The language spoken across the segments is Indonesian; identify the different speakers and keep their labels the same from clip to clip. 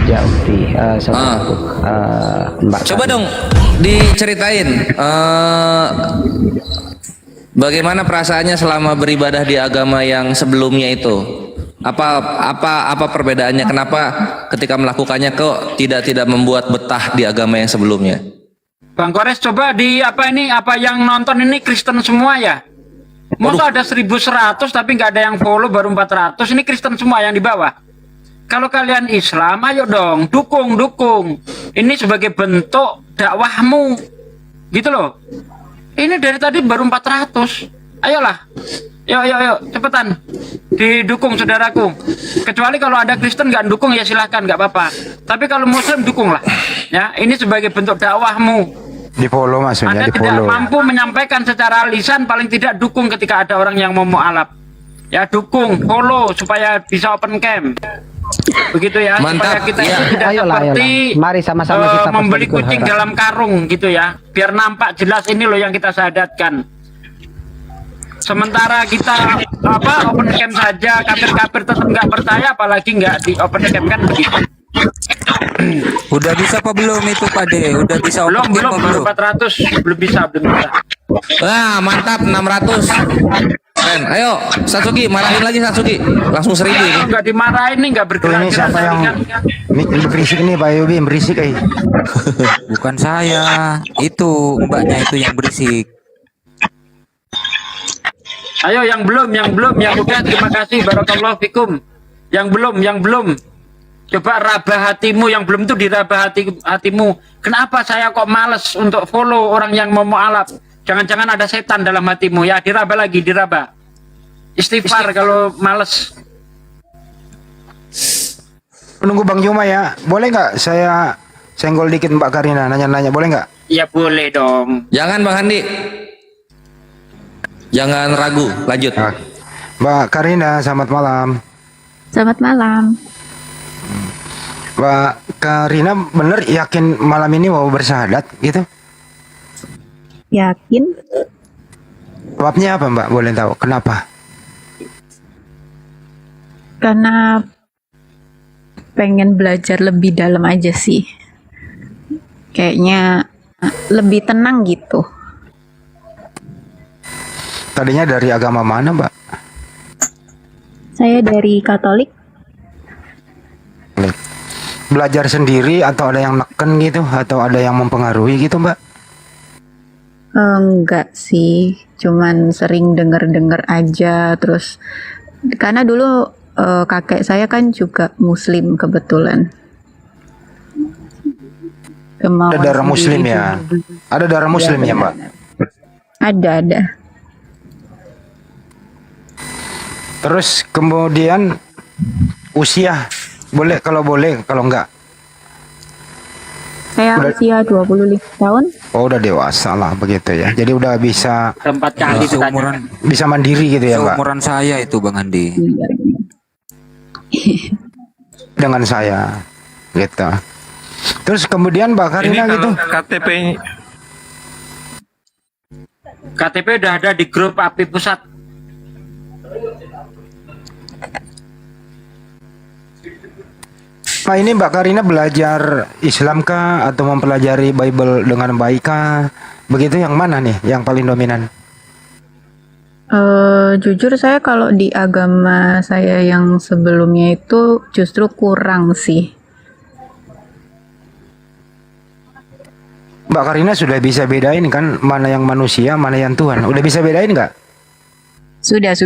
Speaker 1: aja Ukti, saudaraku, Mbak.
Speaker 2: Coba dong diceritain bagaimana perasaannya selama beribadah di agama yang sebelumnya itu. Apa perbedaannya? Kenapa ketika melakukannya kok tidak membuat betah di agama yang sebelumnya?
Speaker 3: Bang Kores, coba di apa yang nonton ini Kristen semua ya? Masa ada 1.100 tapi nggak ada yang follow, baru 400. Ini Kristen semua yang di bawah. Kalau kalian Islam, ayo dong dukung. Ini sebagai bentuk dakwahmu, gitu loh. Ini dari tadi baru 400. Ayolah, yuk cepetan didukung saudaraku. Kecuali kalau ada Kristen nggak dukung ya silahkan, nggak apa-apa. Tapi kalau Muslim dukunglah. Ya, ini sebagai bentuk dakwahmu.
Speaker 4: Di follow maksudnya,
Speaker 3: Anda
Speaker 4: di
Speaker 3: tidak
Speaker 4: follow.
Speaker 3: mampu menyampaikan secara lisan, paling tidak dukung ketika ada orang yang mau mu'alaf. Ya dukung, follow supaya bisa open cam. Begitu ya,
Speaker 2: Mantap,
Speaker 3: supaya kita
Speaker 2: ya.
Speaker 3: itu tidak
Speaker 1: Ayolah.
Speaker 3: seperti
Speaker 1: Mari sama-sama kita
Speaker 3: membeli
Speaker 1: persekutuan
Speaker 3: kucing
Speaker 1: harap.
Speaker 3: dalam karung gitu ya. Biar nampak jelas ini loh yang kita syahadatkan. Sementara kita open cam saja, kafir-kafir tetap nggak percaya, apalagi nggak di open cam kan begitu.
Speaker 5: Udah bisa apa belum itu Pak De? Udah bisa
Speaker 3: Belum,
Speaker 5: open game apa
Speaker 3: baru 400, belum bisa.
Speaker 2: Wah, mantap, 600. Keren. Ayo Satsuki, marahin lagi Satsuki. Langsung 1.000 ini.
Speaker 3: Nggak dimarahin nih, nggak
Speaker 4: Tuh,
Speaker 3: bergerak.
Speaker 4: ini siapa yang berisik nih Pak Yobi, yang berisik
Speaker 5: Bukan saya, itu mbaknya itu yang berisik.
Speaker 3: Ayo yang belum, yang udah terima kasih, barakallahu fikum. Yang belum. Coba rabah hatimu, yang belum tuh dirabah hatimu. Kenapa saya kok males untuk follow orang yang mau mu'alaf? Jangan-jangan ada setan dalam hatimu ya, dirabah lagi, dirabah. Istighfar kalau males.
Speaker 4: Menunggu Bang Yuma ya. Boleh nggak saya senggol dikit Mbak Karina, nanya-nanya, boleh nggak?
Speaker 3: Ya boleh dong.
Speaker 2: Jangan Bang Handi. Jangan ragu, lanjut.
Speaker 4: Nah, Mbak Karina, selamat malam.
Speaker 6: Selamat malam.
Speaker 4: Mbak Karina bener yakin malam ini mau bersyahadat gitu?
Speaker 6: Yakin?
Speaker 4: Sebabnya apa Mbak? Boleh tahu kenapa?
Speaker 6: Karena pengen belajar lebih dalam aja sih. Kayaknya lebih tenang gitu.
Speaker 4: Tadinya dari agama mana Mbak?
Speaker 6: Saya dari Katolik.
Speaker 4: Belajar sendiri atau ada yang neken gitu? Atau ada yang mempengaruhi gitu Mbak?
Speaker 6: Enggak sih, cuman sering denger-denger aja. Terus karena dulu kakek saya kan juga Muslim kebetulan.
Speaker 4: Ada darah Muslim ya? Ada darah Muslim ya Mbak?
Speaker 6: Ada.
Speaker 4: Terus kemudian usia boleh, kalau enggak?
Speaker 6: Saya
Speaker 4: Udah-
Speaker 6: usia 25 tahun.
Speaker 4: Oh udah dewasa lah begitu ya. Jadi udah bisa
Speaker 3: 4 kali ditanya.
Speaker 5: Seumuran
Speaker 4: mandiri gitu ya Mbak?
Speaker 5: seumuran saya itu Bang Andi.
Speaker 6: Iya.
Speaker 4: Dengan saya gitu. Terus kemudian Mbak Karina gitu.
Speaker 3: KTP udah ada di grup API Pusat.
Speaker 4: Nah ini Mbak Karina belajar Islam kah atau mempelajari Bible dengan baik kah? Begitu yang mana nih yang paling dominan?
Speaker 6: Jujur saya kalau di agama saya yang sebelumnya itu justru kurang sih.
Speaker 4: Mbak Karina sudah bisa bedain kan mana yang manusia, mana yang Tuhan? Udah bisa bedain nggak?
Speaker 6: Sudah.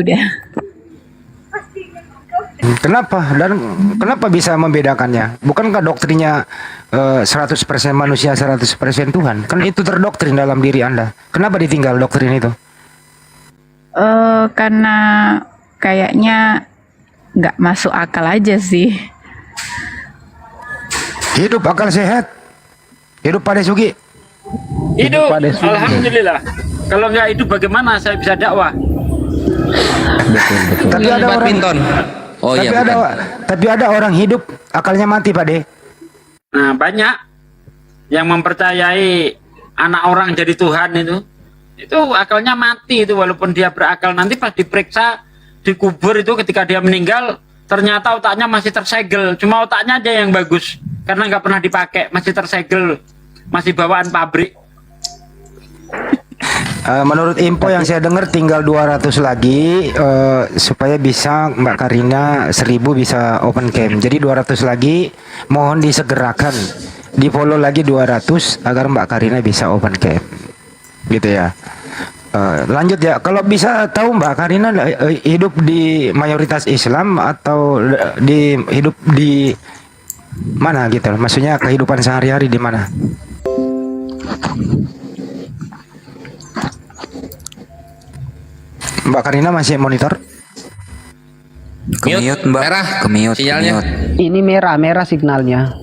Speaker 4: Kenapa? Dan kenapa bisa membedakannya? Bukankah doktrinnya 100% manusia, 100% Tuhan? Kan itu terdoktrin dalam diri Anda. Kenapa ditinggal doktrin itu?
Speaker 6: Karena kayaknya nggak masuk akal aja sih.
Speaker 4: Hidup akal sehat. Hidup pada Sugi.
Speaker 3: Hidup,
Speaker 1: Pada subuh.
Speaker 3: alhamdulillah. Kalau nggak hidup bagaimana saya bisa dakwah?
Speaker 1: Betul.
Speaker 4: Tapi ada orang
Speaker 2: Badminton. Oh
Speaker 4: tapi
Speaker 2: iya,
Speaker 4: ada
Speaker 2: bukan.
Speaker 4: tapi ada orang hidup akalnya mati Pak De.
Speaker 3: Nah, banyak yang mempercayai anak orang jadi Tuhan itu akalnya mati itu, walaupun dia berakal. Nanti pas diperiksa dikubur itu ketika dia meninggal ternyata otaknya masih tersegel, cuma otaknya aja yang bagus. karena nggak pernah dipakai, masih tersegel, masih bawaan pabrik.
Speaker 4: Menurut info yang saya dengar tinggal 200 lagi supaya bisa Mbak Karina 1000 bisa open cam. Jadi 200 lagi, mohon disegerakan. Di follow lagi 200 agar Mbak Karina bisa open cam. Gitu ya. Lanjut ya. Kalau bisa tahu Mbak Karina hidup di mayoritas Islam atau hidup di mana gitu? Maksudnya kehidupan sehari-hari di mana? Mbak Karina masih monitor?
Speaker 5: Kemiut Mbak,
Speaker 2: merah
Speaker 5: kemiut,
Speaker 2: sinyalnya.
Speaker 5: kemiut.
Speaker 1: Ini merah signalnya.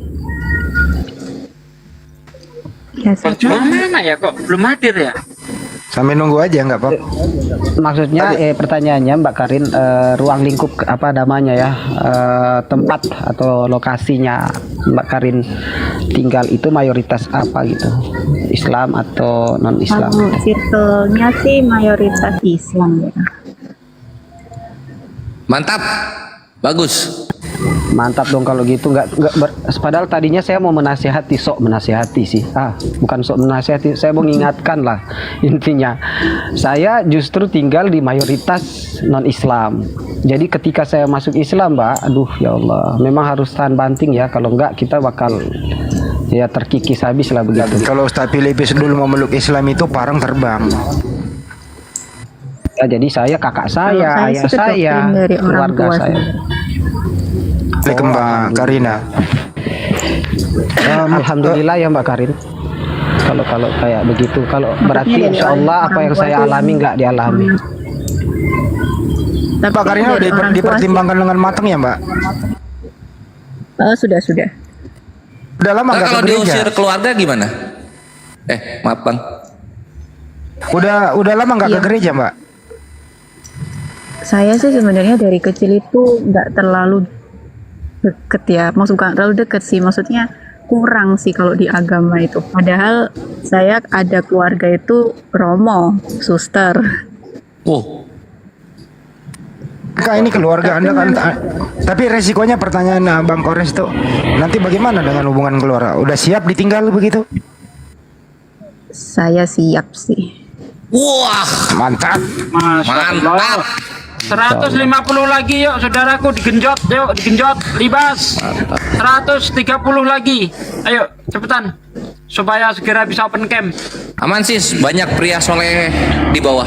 Speaker 6: Ya, saya
Speaker 3: Mana ya kok belum hadir ya?
Speaker 4: Sambil nunggu aja nggak apa-apa.
Speaker 1: Maksudnya pertanyaannya Mbak Karin, ruang lingkup apa namanya ya, tempat atau lokasinya Mbak Karin tinggal itu mayoritas apa gitu, Islam atau non Islam?
Speaker 6: kalau circle-nya sih mayoritas Islam ya.
Speaker 2: Mantap. Bagus.
Speaker 1: Mantap dong kalau gitu. Padahal tadinya saya mau menasihati sih. Bukan sok menasihati, saya mau mengingatkan lah. Intinya saya justru tinggal di mayoritas non Islam. Jadi ketika saya masuk Islam, Mbak, aduh ya Allah, memang harus tahan banting ya, kalau enggak kita bakal ya terkikis habis lah begitu.
Speaker 4: Kalau Ustaz Filipis dulu memeluk Islam itu parang terbang.
Speaker 1: Ya, jadi saya, kakak saya,
Speaker 6: Kalau
Speaker 1: ayah
Speaker 6: sih
Speaker 1: saya,
Speaker 6: kedoktrin dari orang
Speaker 1: keluarga
Speaker 6: tua
Speaker 1: saya.
Speaker 4: Balik ke Mbak Karina.
Speaker 1: Alhamdulillah ya Mbak Karin. Kalau kayak begitu, kalau berarti
Speaker 6: dari
Speaker 1: insya Allah
Speaker 6: orang
Speaker 1: apa yang
Speaker 6: tua
Speaker 1: saya
Speaker 6: itu
Speaker 1: alami nggak dialami.
Speaker 6: Tapi
Speaker 4: Mbak Karina
Speaker 6: dari
Speaker 4: udah
Speaker 6: orang tua
Speaker 4: dipertimbangkan dengan matang ya Mbak?
Speaker 6: sih, sudah.
Speaker 4: Udah lama
Speaker 2: Nah,
Speaker 4: nggak ke
Speaker 2: kalau
Speaker 4: gereja?
Speaker 2: diusir keluarga gimana? Maaf Bang.
Speaker 4: Udah lama nggak ke
Speaker 6: Iya.
Speaker 4: gereja Mbak?
Speaker 6: Saya sih sebenarnya dari kecil itu nggak terlalu deket ya, bukan terlalu deket sih, maksudnya kurang sih kalau di agama itu. Padahal saya ada keluarga itu romo, suster.
Speaker 2: Wow.
Speaker 4: Kak, ini keluarga Anda kan, tapi resikonya pertanyaan Bang Kores tuh, nanti bagaimana dengan hubungan keluarga? Udah siap ditinggal begitu?
Speaker 6: Saya siap sih.
Speaker 2: Wah,
Speaker 4: Mantap.
Speaker 3: Masya Allah. 150 lagi yuk saudaraku, digenjot yuk, digenjot, libas. 130 lagi, ayo cepetan supaya segera bisa open cam.
Speaker 2: aman sis, banyak pria soleh di bawah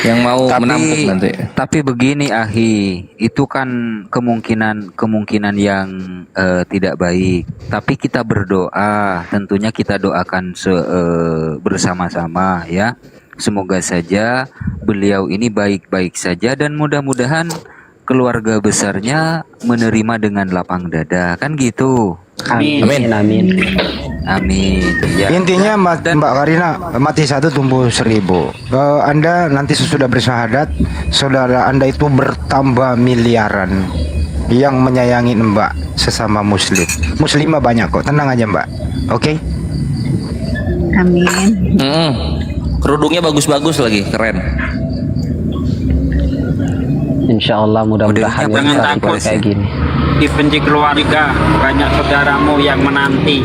Speaker 2: yang mau menampung nanti.
Speaker 5: Tapi begini Ahi, itu kan kemungkinan yang tidak baik. Tapi kita berdoa, tentunya kita doakan bersama-sama ya. Semoga saja beliau ini baik-baik saja dan mudah-mudahan keluarga besarnya menerima dengan lapang dada, kan gitu.
Speaker 3: Amin.
Speaker 1: Amin.
Speaker 5: Amin. Ya.
Speaker 4: Intinya Mbak Karina, mati satu tumbuh 1000. Anda nanti sesudah bersyahadat, saudara Anda itu bertambah miliaran yang menyayangi Mbak sesama muslim. Muslimah banyak kok, tenang aja Mbak. Oke?
Speaker 6: Amin.
Speaker 2: Kerudungnya bagus-bagus lagi, keren.
Speaker 1: Insya Allah mudah-mudahan
Speaker 5: Modelnya
Speaker 1: ya,
Speaker 3: jangan
Speaker 1: kita
Speaker 3: takut.
Speaker 1: kayak gini.
Speaker 3: Dibenci keluarga, banyak saudaramu yang menanti.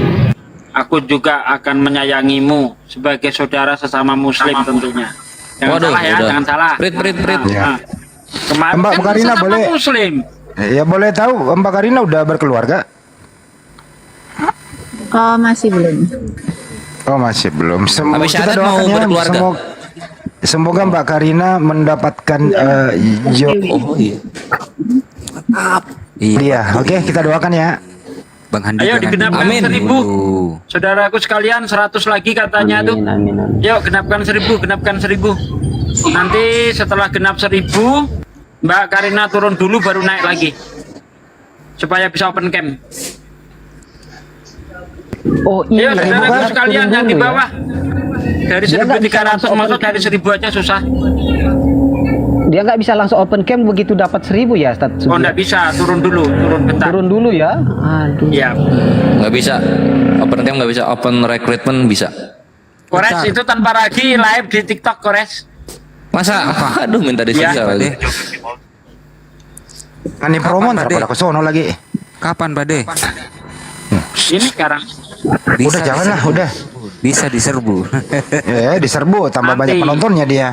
Speaker 3: Aku juga akan menyayangimu sebagai saudara sesama muslim tentunya. Jangan
Speaker 2: Waduh,
Speaker 3: salah ya,
Speaker 2: udah.
Speaker 3: jangan salah.
Speaker 2: Prit.
Speaker 3: Nah. Kemarin
Speaker 4: Mbak
Speaker 3: kan
Speaker 4: Karina
Speaker 3: sesama
Speaker 4: boleh-
Speaker 3: muslim.
Speaker 4: Ya boleh tahu Mbak Karina udah berkeluarga?
Speaker 6: Oh, masih belum.
Speaker 4: Oh masih belum.
Speaker 2: Habis syahadat mau berkeluarga?
Speaker 4: Semoga Mbak Karina mendapatkan job.
Speaker 2: Oh iya.
Speaker 4: Iya, oke kita doakan ya.
Speaker 5: Bang Handi
Speaker 3: Ayo
Speaker 5: jangan
Speaker 3: digenapkan
Speaker 2: Amin.
Speaker 3: 1000.
Speaker 5: dulu.
Speaker 3: Saudaraku sekalian 100 lagi katanya tuh.
Speaker 1: Amin.
Speaker 3: Yuk genapkan 1000. Nanti setelah genap 1000, Mbak Karina turun dulu baru naik lagi. Supaya bisa open cam.
Speaker 1: Oh
Speaker 3: Ayo
Speaker 1: iya,
Speaker 3: saudaraku
Speaker 1: Mbak,
Speaker 3: sekalian
Speaker 1: turun
Speaker 3: yang di
Speaker 1: dulu ya.
Speaker 3: bawah. Dari
Speaker 1: Dia nggak bisa
Speaker 3: 1.300
Speaker 1: langsung
Speaker 3: masuk
Speaker 1: open
Speaker 3: dari 1000 aja susah.
Speaker 1: Dia nggak bisa langsung open cam begitu dapat 1000 ya, Ustaz?
Speaker 3: Oh enggak bisa, turun bentar.
Speaker 1: Turun dulu ya. Aduh.
Speaker 3: Iya.
Speaker 2: Nggak bisa. Open cam nggak bisa. Open recruitment bisa.
Speaker 3: Kores itu tanpa lagi live di TikTok, Kores.
Speaker 2: Masa? Aduh, minta disiksa
Speaker 3: Ya,
Speaker 2: lagi.
Speaker 4: Ini promo
Speaker 5: Kapan,
Speaker 4: ntar
Speaker 5: Pak De?
Speaker 4: pada ke sono lagi.
Speaker 5: Kapan Bade?
Speaker 3: Ini sekarang.
Speaker 4: Udah janganlah, udah.
Speaker 5: Bisa diserbu.
Speaker 4: Diserbu, tambah
Speaker 3: Nanti.
Speaker 4: banyak penontonnya dia.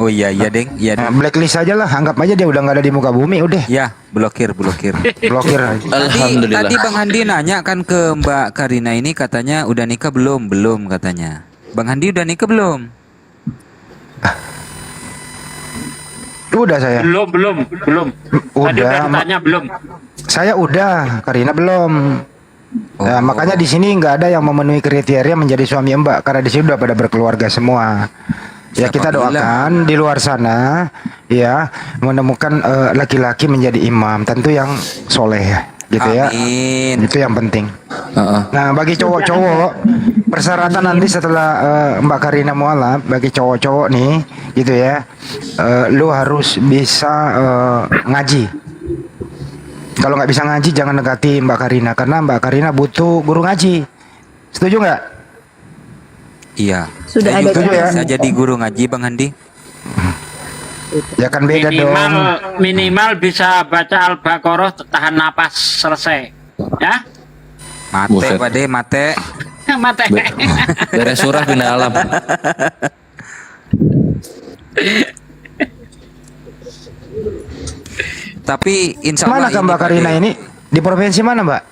Speaker 5: Oh iya iya Deng, iya
Speaker 4: Nah,
Speaker 5: Deng.
Speaker 4: blacklist aja lah, anggap aja dia udah nggak ada di muka bumi, udah
Speaker 5: Ya, blokir.
Speaker 4: blokir.
Speaker 2: Alhamdulillah.
Speaker 5: Tadi Bang Handi nanya kan ke Mbak Karina ini, katanya udah nikah belum? Belum katanya. Bang Handi udah nikah belum?
Speaker 4: Udah saya.
Speaker 3: Belum. Tadi
Speaker 4: Udah,
Speaker 3: udah ditanya belum.
Speaker 4: Saya udah, Karina belum.
Speaker 5: Oh.
Speaker 4: Nah, makanya di sini nggak ada yang memenuhi kriteria menjadi suami Mbak, karena di sini udah pada berkeluarga semua. Ya
Speaker 5: Siapa
Speaker 4: kita
Speaker 5: bilang?
Speaker 4: doakan di luar sana ya menemukan laki-laki menjadi imam, tentu yang soleh gitu ya.
Speaker 5: Amin.
Speaker 4: Itu yang penting.
Speaker 2: Heeh.
Speaker 4: Nah, bagi cowok-cowok persyaratan nanti setelah Mbak Karina mualaf, bagi cowok-cowok nih gitu ya, lu harus bisa ngaji. Kalau nggak bisa ngaji jangan dekati Mbak Karina, karena Mbak Karina butuh guru ngaji. Setuju nggak?
Speaker 5: Iya.
Speaker 6: Sudah
Speaker 5: Saya
Speaker 6: ada
Speaker 5: juga
Speaker 4: ya?
Speaker 5: bisa jadi guru ngaji Bang Handi.
Speaker 4: Ya kan beda dong.
Speaker 3: Minimal bisa baca Al-Baqarah tahan napas selesai. Ya?
Speaker 5: Mate
Speaker 2: Buset.
Speaker 5: Pak De, mate.
Speaker 3: Mate.
Speaker 2: Beres surah pindah alam.
Speaker 5: Tapi insya
Speaker 4: Mana
Speaker 5: Allah
Speaker 4: kan
Speaker 5: ini,
Speaker 4: Mbak
Speaker 5: Pak
Speaker 4: Karina
Speaker 5: De.
Speaker 4: ini? Di provinsi mana Mbak?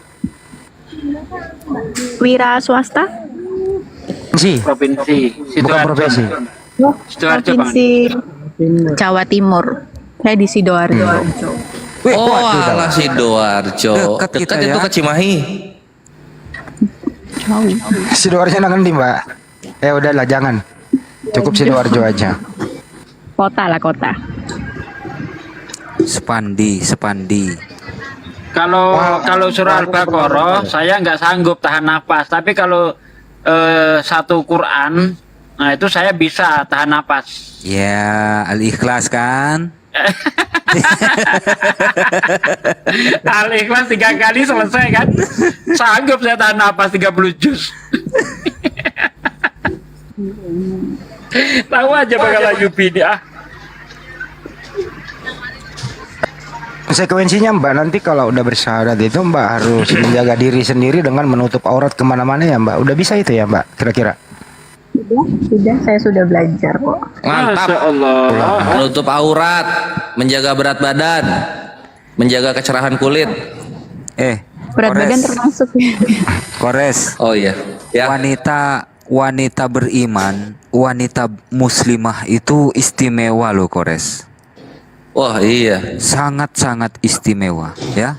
Speaker 6: Wira swasta,
Speaker 4: Si,
Speaker 3: Provinsi
Speaker 4: bukan profesi.
Speaker 3: Sidoarjo, Bang.
Speaker 6: provinsi Jawa Timur. Saya di Sidoarjo.
Speaker 5: Wih,
Speaker 2: Oh,
Speaker 5: waduh,
Speaker 2: alah Sidoarjo.
Speaker 5: Dekat kita
Speaker 2: Dekat itu
Speaker 5: ya.
Speaker 2: ke Cimahi.
Speaker 4: Sidoarjo nangan di Mbak. Udahlah jangan. Cukup Sidoarjo aja.
Speaker 6: Kota lah kota.
Speaker 5: Sepandi.
Speaker 3: Kalau surah Al-Baqarah saya nggak sanggup tahan nafas. Tapi kalau satu Quran, nah itu saya bisa tahan nafas.
Speaker 5: Ya, Al-Ikhlas kan?
Speaker 3: Al-Ikhlas 3 kali selesai kan? Sanggup saya tahan nafas 30 juz. Tahu aja bakal Ayubi ini ah.
Speaker 4: Konsekuensinya Mbak, nanti kalau udah bersyahadat itu Mbak harus menjaga diri sendiri dengan menutup aurat kemana-mana ya Mbak. Udah bisa itu ya Mbak, kira-kira?
Speaker 6: Sudah, saya sudah belajar kok.
Speaker 3: Masya
Speaker 2: Mantap.
Speaker 3: Allah.
Speaker 2: Menutup aurat, menjaga berat badan, menjaga kecerahan kulit.
Speaker 6: Berat badan termasuk ya.
Speaker 5: Kores.
Speaker 2: Oh iya. Ya.
Speaker 5: Wanita beriman, wanita muslimah itu istimewa loh Kores.
Speaker 2: Wah, iya.
Speaker 5: Sangat-sangat istimewa ya.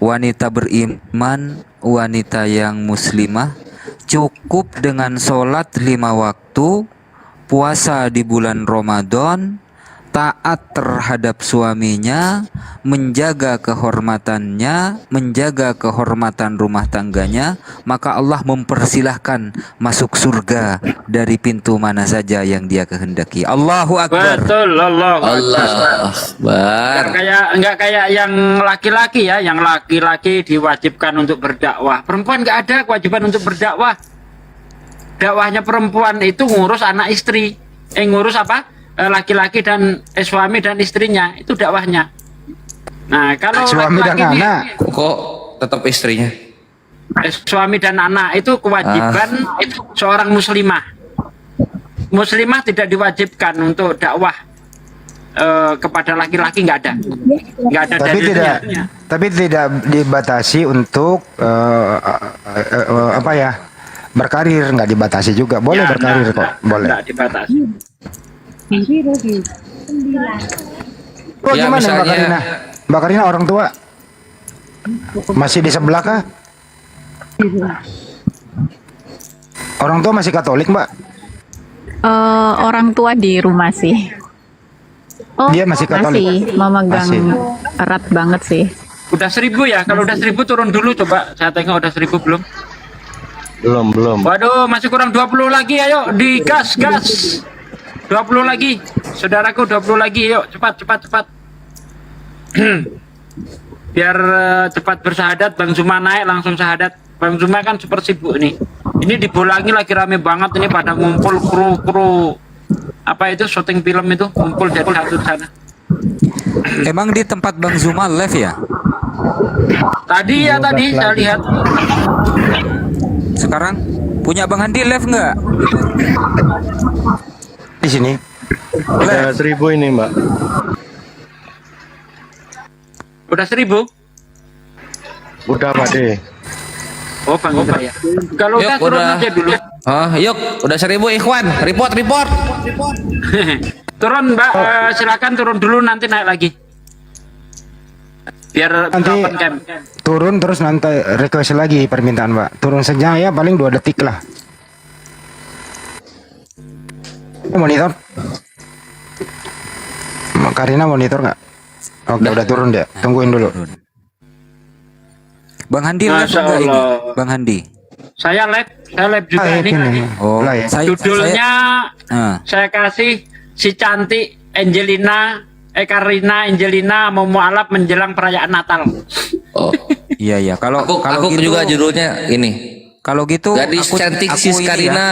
Speaker 5: Wanita beriman, wanita yang muslimah cukup dengan sholat 5 waktu, puasa di bulan Ramadan, taat terhadap suaminya, menjaga kehormatannya, menjaga kehormatan rumah tangganya, maka Allah mempersilahkan masuk surga dari pintu mana saja yang dia kehendaki. Allahu Akbar.
Speaker 3: Betul, Allah.
Speaker 2: Allah Akbar.
Speaker 3: Nggak kayak yang laki-laki ya, yang laki-laki diwajibkan untuk berdakwah. Perempuan nggak ada kewajiban untuk berdakwah. Dakwahnya perempuan itu ngurus anak istri, ngurus apa? Laki-laki dan suami dan istrinya itu dakwahnya. Nah, kalau
Speaker 4: Suami dan
Speaker 3: laki-laki
Speaker 4: anak.
Speaker 2: Kok tetap istrinya?
Speaker 3: Suami dan anak itu kewajiban itu seorang muslimah. Muslimah tidak diwajibkan untuk dakwah kepada laki-laki, nggak ada dalilnya.
Speaker 4: Tapi tidak dibatasi untuk apa ya, berkarir, nggak dibatasi juga, boleh
Speaker 3: Ya,
Speaker 4: berkarir kok, boleh.
Speaker 3: Nggak dibatasi.
Speaker 4: Oh,
Speaker 2: Ya,
Speaker 4: gimana Mbak
Speaker 2: misalnya-
Speaker 4: Karina? Mbak Karina orang tua masih di sebelah kah? Orang tua masih Katolik Mbak?
Speaker 6: Orang tua di rumah sih. Oh,
Speaker 4: Dia masih Katolik?
Speaker 6: masih memegang
Speaker 4: Masih.
Speaker 6: erat banget sih.
Speaker 3: Udah 1000 ya? Kalau udah 1000 turun dulu coba. Saya tengok udah 1000 belum?
Speaker 7: Belum.
Speaker 3: Waduh, masih kurang 20 lagi, ayo digas, gas. 20 lagi. Saudaraku 20 lagi, yuk cepat. Biar cepat bersahadat, Bang Zuma naik langsung sahadat. Bang Zuma kan super sibuk nih. Ini di Bolangi lagi rame banget ini pada ngumpul kru apa itu syuting film itu ngumpul jadi satu di sana.
Speaker 5: Emang di tempat Bang Zuma live ya?
Speaker 3: Tadi ya
Speaker 1: 12
Speaker 3: tadi saya
Speaker 1: lagi.
Speaker 3: lihat.
Speaker 5: Sekarang punya Bang Handi live nggak?
Speaker 4: Di sini.
Speaker 7: Ada 1000 ini mbak.
Speaker 3: Udah 1000.
Speaker 7: Udah Pak De.
Speaker 3: Oh, Bang Gopar ya. Kalau
Speaker 2: Yuk,
Speaker 3: udah turun
Speaker 2: udah.
Speaker 3: aja dulu.
Speaker 2: Oh, yuk, udah 1000 Ikhwan. Report.
Speaker 3: Turun Mbak, silakan turun dulu nanti naik lagi. Biar
Speaker 4: Nanti
Speaker 3: open cam.
Speaker 4: turun terus nanti request lagi permintaan Mbak. Turun saja ya paling 2 detik lah. Monitor. Karina monitor nggak? Oke, udah turun dia. Tungguin dulu.
Speaker 5: Bang Handi live
Speaker 3: Masya
Speaker 5: nggak ini?
Speaker 3: Allah.
Speaker 5: Bang Handi.
Speaker 3: Saya live juga
Speaker 4: Live
Speaker 3: ini.
Speaker 4: ini.
Speaker 5: Oh,
Speaker 4: Live.
Speaker 3: Judulnya
Speaker 5: Ah.
Speaker 3: saya kasih si cantik Karina Angelina mau mualaf menjelang perayaan Natal.
Speaker 2: Oh.
Speaker 5: Iya iya. Kalau
Speaker 2: Aku
Speaker 5: gitu,
Speaker 2: juga judulnya ini.
Speaker 5: Kalau gitu
Speaker 2: Gadis cantik Sis
Speaker 5: ini
Speaker 2: Karina
Speaker 5: ya.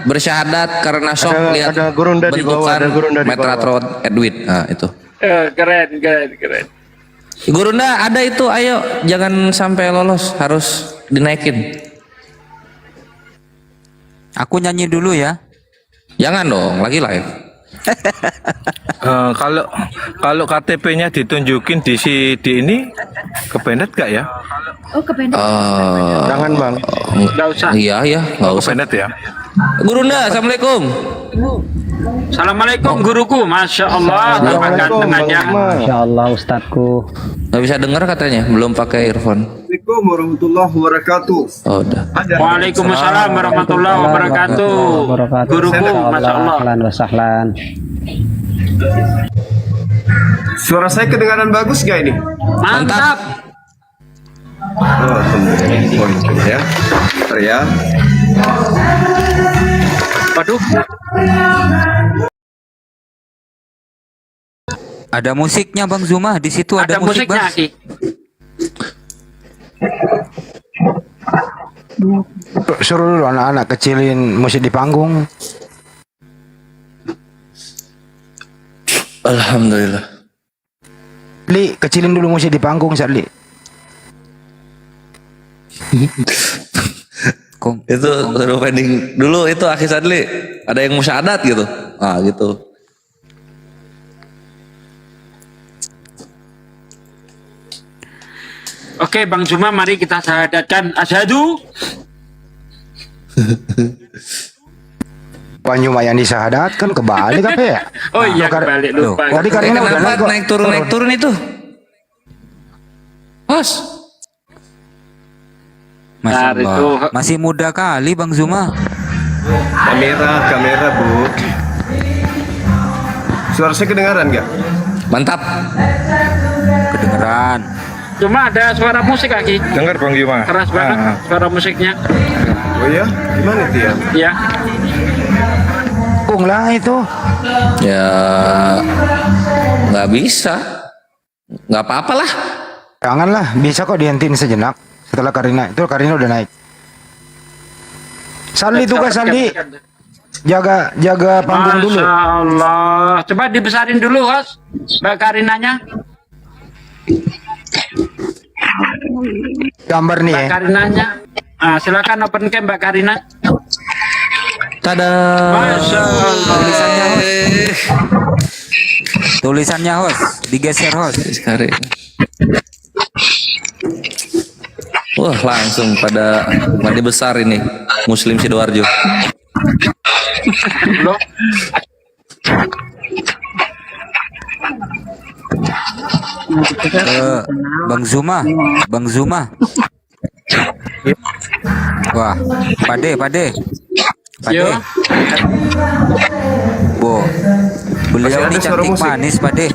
Speaker 2: bersyahadat karena sok
Speaker 7: Ada-
Speaker 2: lihat
Speaker 7: ada Gurunda di bawah,
Speaker 2: bentukan
Speaker 7: ada Gurunda di bawah.
Speaker 2: Metatron Edwin. Nah, itu.
Speaker 3: Keren.
Speaker 2: Gurunda ada itu, ayo jangan sampai lolos, harus dinaikin.
Speaker 5: Aku nyanyi dulu ya.
Speaker 2: Jangan dong, lagi live.
Speaker 8: Kalau KTP-nya ditunjukin di ini kepenet gak ya?
Speaker 7: Jangan bang.
Speaker 3: Nggak usah.
Speaker 2: Iya, nggak usah.
Speaker 8: Kepenet ya.
Speaker 2: Gurunda, assalamualaikum.
Speaker 3: Assalamualaikum guruku, masya Allah, tambahkan tengahnya.
Speaker 1: Masya Allah Ustadku.
Speaker 2: Nggak bisa dengar katanya, belum pakai earphone.
Speaker 9: Assalamualaikum warahmatullahi wabarakatuh.
Speaker 2: Oh, udah.
Speaker 3: Waalaikumsalam warahmatullahi wabarakatuh. Guruku, masya Allah.
Speaker 1: Ahlan wa sahlan.
Speaker 9: Suara saya kedengaran bagus gak ini?
Speaker 3: Mantap.
Speaker 9: Oh, alhamdulillah. Oh, ya. Bentar ya.
Speaker 3: Waduh,
Speaker 5: Ada musiknya Bang Zuma. Di situ ada,
Speaker 3: ada musiknya,
Speaker 5: Bang.
Speaker 3: Ki.
Speaker 4: Suruh dulu anak-anak kecilin musik di panggung.
Speaker 2: Alhamdulillah.
Speaker 4: Li, kecilin dulu musik di panggung, Li.
Speaker 2: Itu suruh pending dulu itu Akhi Sadli. Ada yang musyahadat gitu. Ah, gitu.
Speaker 3: Oke, Bang Zuma, mari kita syahadatkan asyhadu.
Speaker 4: Panjuma yang disahadatkan kebalik apa ya?
Speaker 3: Oh iya,
Speaker 4: Kar-
Speaker 3: kembali lupa.
Speaker 4: Tadi Karina udah
Speaker 2: Kenapa
Speaker 4: kok.
Speaker 2: naik turun itu? Bos.
Speaker 5: Masya
Speaker 3: Nah,
Speaker 5: Allah.
Speaker 3: itu.
Speaker 5: Masih muda kali Bang Zuma.
Speaker 9: Kamera Bu. Suara saya kedengaran gak?
Speaker 2: Mantap.
Speaker 5: Kedengeran.
Speaker 3: Cuma ada suara musik lagi.
Speaker 8: Dengar Bang Yuma.
Speaker 3: Keras banget suara musiknya.
Speaker 9: Oh ya? Gimana itu ya?
Speaker 3: Ya.
Speaker 4: Pung lah itu.
Speaker 2: Ya nggak bisa. Nggak apa-apa lah.
Speaker 4: Janganlah, bisa kok dihentiin sejenak. Setelah Karina, itu Karina udah naik. Saldi tugas Saldi. Jaga panggung dulu.
Speaker 3: Masya Allah. Coba dibesarin dulu, Hos. Mbak Karinanya.
Speaker 4: Gambar nih
Speaker 3: Mbak
Speaker 4: ya.
Speaker 3: Karinanya. Ah, silakan open cam Mbak Karina.
Speaker 2: Tada.
Speaker 3: Masya Allah.
Speaker 5: Tulisannya host, digeser host.
Speaker 2: Sekarang. Wah, langsung pada mandi besar ini Muslim Sidoarjo.
Speaker 3: Loh.
Speaker 5: Bang Zuma, Bang Zuma. Wah, Pade.
Speaker 3: Yo.
Speaker 5: Bo, beliau
Speaker 9: Masih
Speaker 5: ini
Speaker 9: ada suara
Speaker 5: cantik
Speaker 9: musik?
Speaker 5: manis, Pade.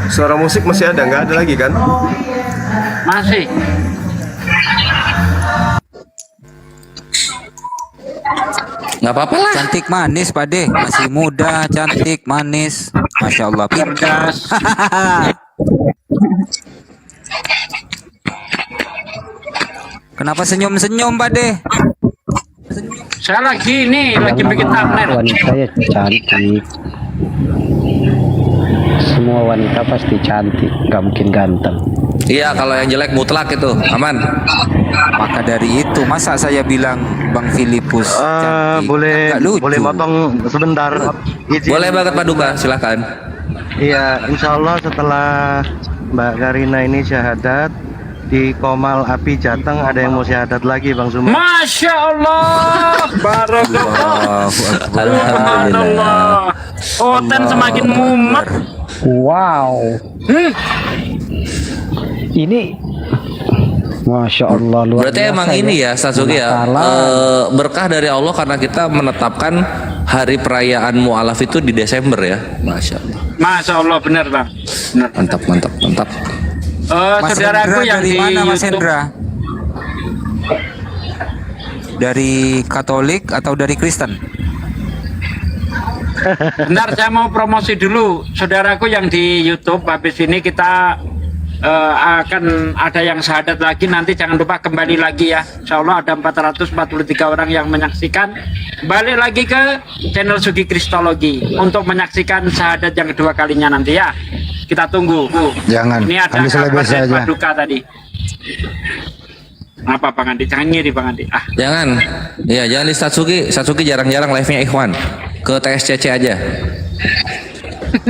Speaker 9: Suara musik masih ada, nggak ada lagi kan?
Speaker 3: Masih.
Speaker 2: Nggak apa-apa lah.
Speaker 5: Cantik manis, Pade. Masih muda, cantik, manis. Masya Allah, pintar.
Speaker 3: Cerdas.
Speaker 5: Kenapa senyum-senyum, Pade?
Speaker 3: Saya lagi bikin thumbnail.
Speaker 1: Wanita ya cantik. Semua semua wanita pasti cantik, nggak mungkin ganteng.
Speaker 2: Iya, kalau yang jelek mutlak itu aman.
Speaker 5: Maka dari itu masa saya bilang Bang Filipus cantik?
Speaker 7: Boleh
Speaker 5: Nggak lucu.
Speaker 7: boleh motong sebentar. Izin.
Speaker 2: Boleh banget Pak Duka, silakan.
Speaker 7: Iya, insya Allah setelah Mbak Karina ini syahadat di Komal Api Jateng ada yang mau syahadat lagi Bang Suma.
Speaker 3: Masya Allah, Barakallah, Subhanallah. Oten semakin mumet.
Speaker 1: Wow, ini Masya Allah luar
Speaker 2: Berarti
Speaker 1: biasa
Speaker 2: emang ini ya Satsuki ya, berkah dari Allah karena kita menetapkan hari perayaan mu'alaf itu di Desember ya. Masya Allah.
Speaker 3: Masya Allah, benar Bang. Benar.
Speaker 2: Mantap, mantap, mantap.
Speaker 5: Mas
Speaker 3: Saudaraku
Speaker 5: Hendra
Speaker 3: yang
Speaker 5: dari
Speaker 3: di
Speaker 5: mana Mas
Speaker 3: YouTube,
Speaker 5: Hendra? Dari Katolik atau dari Kristen?
Speaker 3: Bentar, saya mau promosi dulu. Saudaraku yang di YouTube, habis ini kita akan ada yang syahadat lagi. Nanti jangan lupa kembali lagi ya. Insya Allah ada 443 orang yang menyaksikan. Balik lagi ke channel Sugi Kristologi untuk menyaksikan syahadat yang kedua kalinya nanti ya. Kita tunggu.
Speaker 4: Jangan,
Speaker 3: Ini ada
Speaker 4: kami
Speaker 3: kabar
Speaker 4: selebih
Speaker 3: dari
Speaker 4: saja.
Speaker 3: Pak Duka tadi. Apa Bang Andi? Jangan ngiri Bang Andi. Ah,
Speaker 2: Jangan, ya jangan di Satsuki jarang-jarang live-nya Ikhwan. Ke TSCC aja.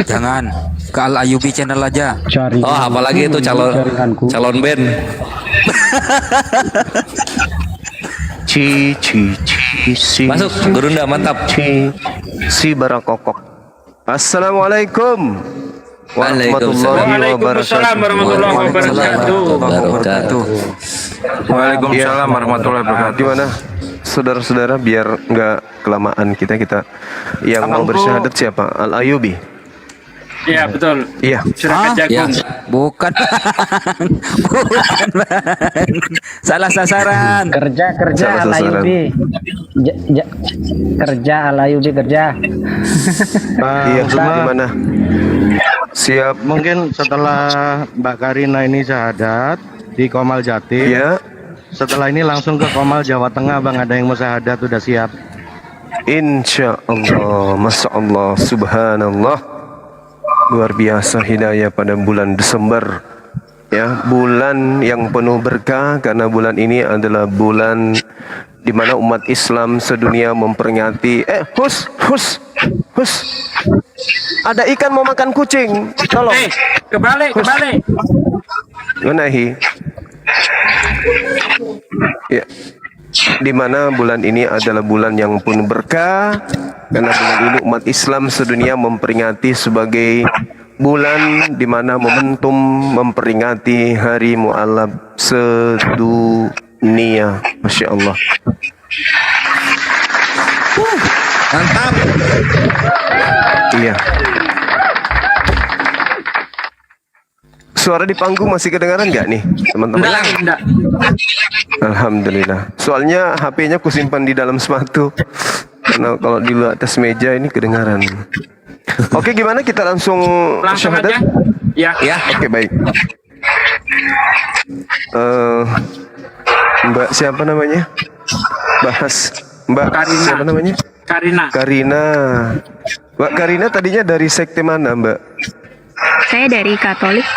Speaker 5: Jangan, ke Al Ayubi channel aja.
Speaker 1: jaringan.
Speaker 2: Oh, apalagi itu
Speaker 1: Jaringanku.
Speaker 2: calon band.
Speaker 9: Si
Speaker 2: Masuk, Gurunda mantap.
Speaker 9: si barakokok. Assalamualaikum warahmatullahi
Speaker 3: Waalaikumsalam warahmatullahi wabarakatuh.
Speaker 2: Wabarakatuh.
Speaker 8: Waalaikumsalam warahmatullahi wabarakatuh.
Speaker 9: Gimana saudara-saudara, biar nggak kelamaan kita yang mau
Speaker 7: Abangku.
Speaker 9: bersyahadat siapa? Al Ayubi.
Speaker 3: Iya betul.
Speaker 9: Iya.
Speaker 3: Silakan
Speaker 2: Ya,
Speaker 3: jagung.
Speaker 5: Bukan, bukan Bang. Salah sasaran.
Speaker 1: Kerja
Speaker 9: Salah
Speaker 1: Al
Speaker 9: sasaran.
Speaker 1: Ayubi. Kerja Al Ayubi kerja.
Speaker 9: Iya,
Speaker 7: Ustaz,
Speaker 9: gimana? Siap.
Speaker 7: mungkin setelah Mbak Karina ini syahadat di Komal Jatim,
Speaker 9: Ya,
Speaker 7: setelah ini langsung ke Komal Jawa Tengah Bang, ada yang mau syahadat udah siap.
Speaker 9: insya Allah, masya Allah, subhanallah, luar biasa hidayah pada bulan Desember, ya, bulan yang penuh berkah karena bulan ini adalah bulan di mana umat Islam sedunia memperingati. Hus, ada ikan mau makan kucing, tolong.
Speaker 3: Kebalik.
Speaker 9: Menahi. Ya. Di mana bulan ini adalah bulan yang penuh berkah karena bulan ini umat Islam sedunia memperingati sebagai bulan di mana momentum memperingati hari mu'alaf sedunia. Masya Allah.
Speaker 2: Mantap.
Speaker 9: Iya. Suara di panggung masih kedengaran nggak nih, teman-teman?
Speaker 3: Enggak.
Speaker 9: Alhamdulillah. Soalnya HP-nya kusimpan di dalam sepatu. Karena kalau di atas meja ini kedengaran. Oke, gimana kita langsung
Speaker 3: Langsung
Speaker 9: syahadat?
Speaker 3: aja. Ya.
Speaker 2: Ya,
Speaker 9: Oke, baik. Mbak siapa namanya? Mbak
Speaker 3: Karina.
Speaker 9: siapa namanya?
Speaker 3: Karina.
Speaker 9: Karina. Mbak Karina tadinya dari sekte mana, Mbak?
Speaker 6: Saya dari Katolik.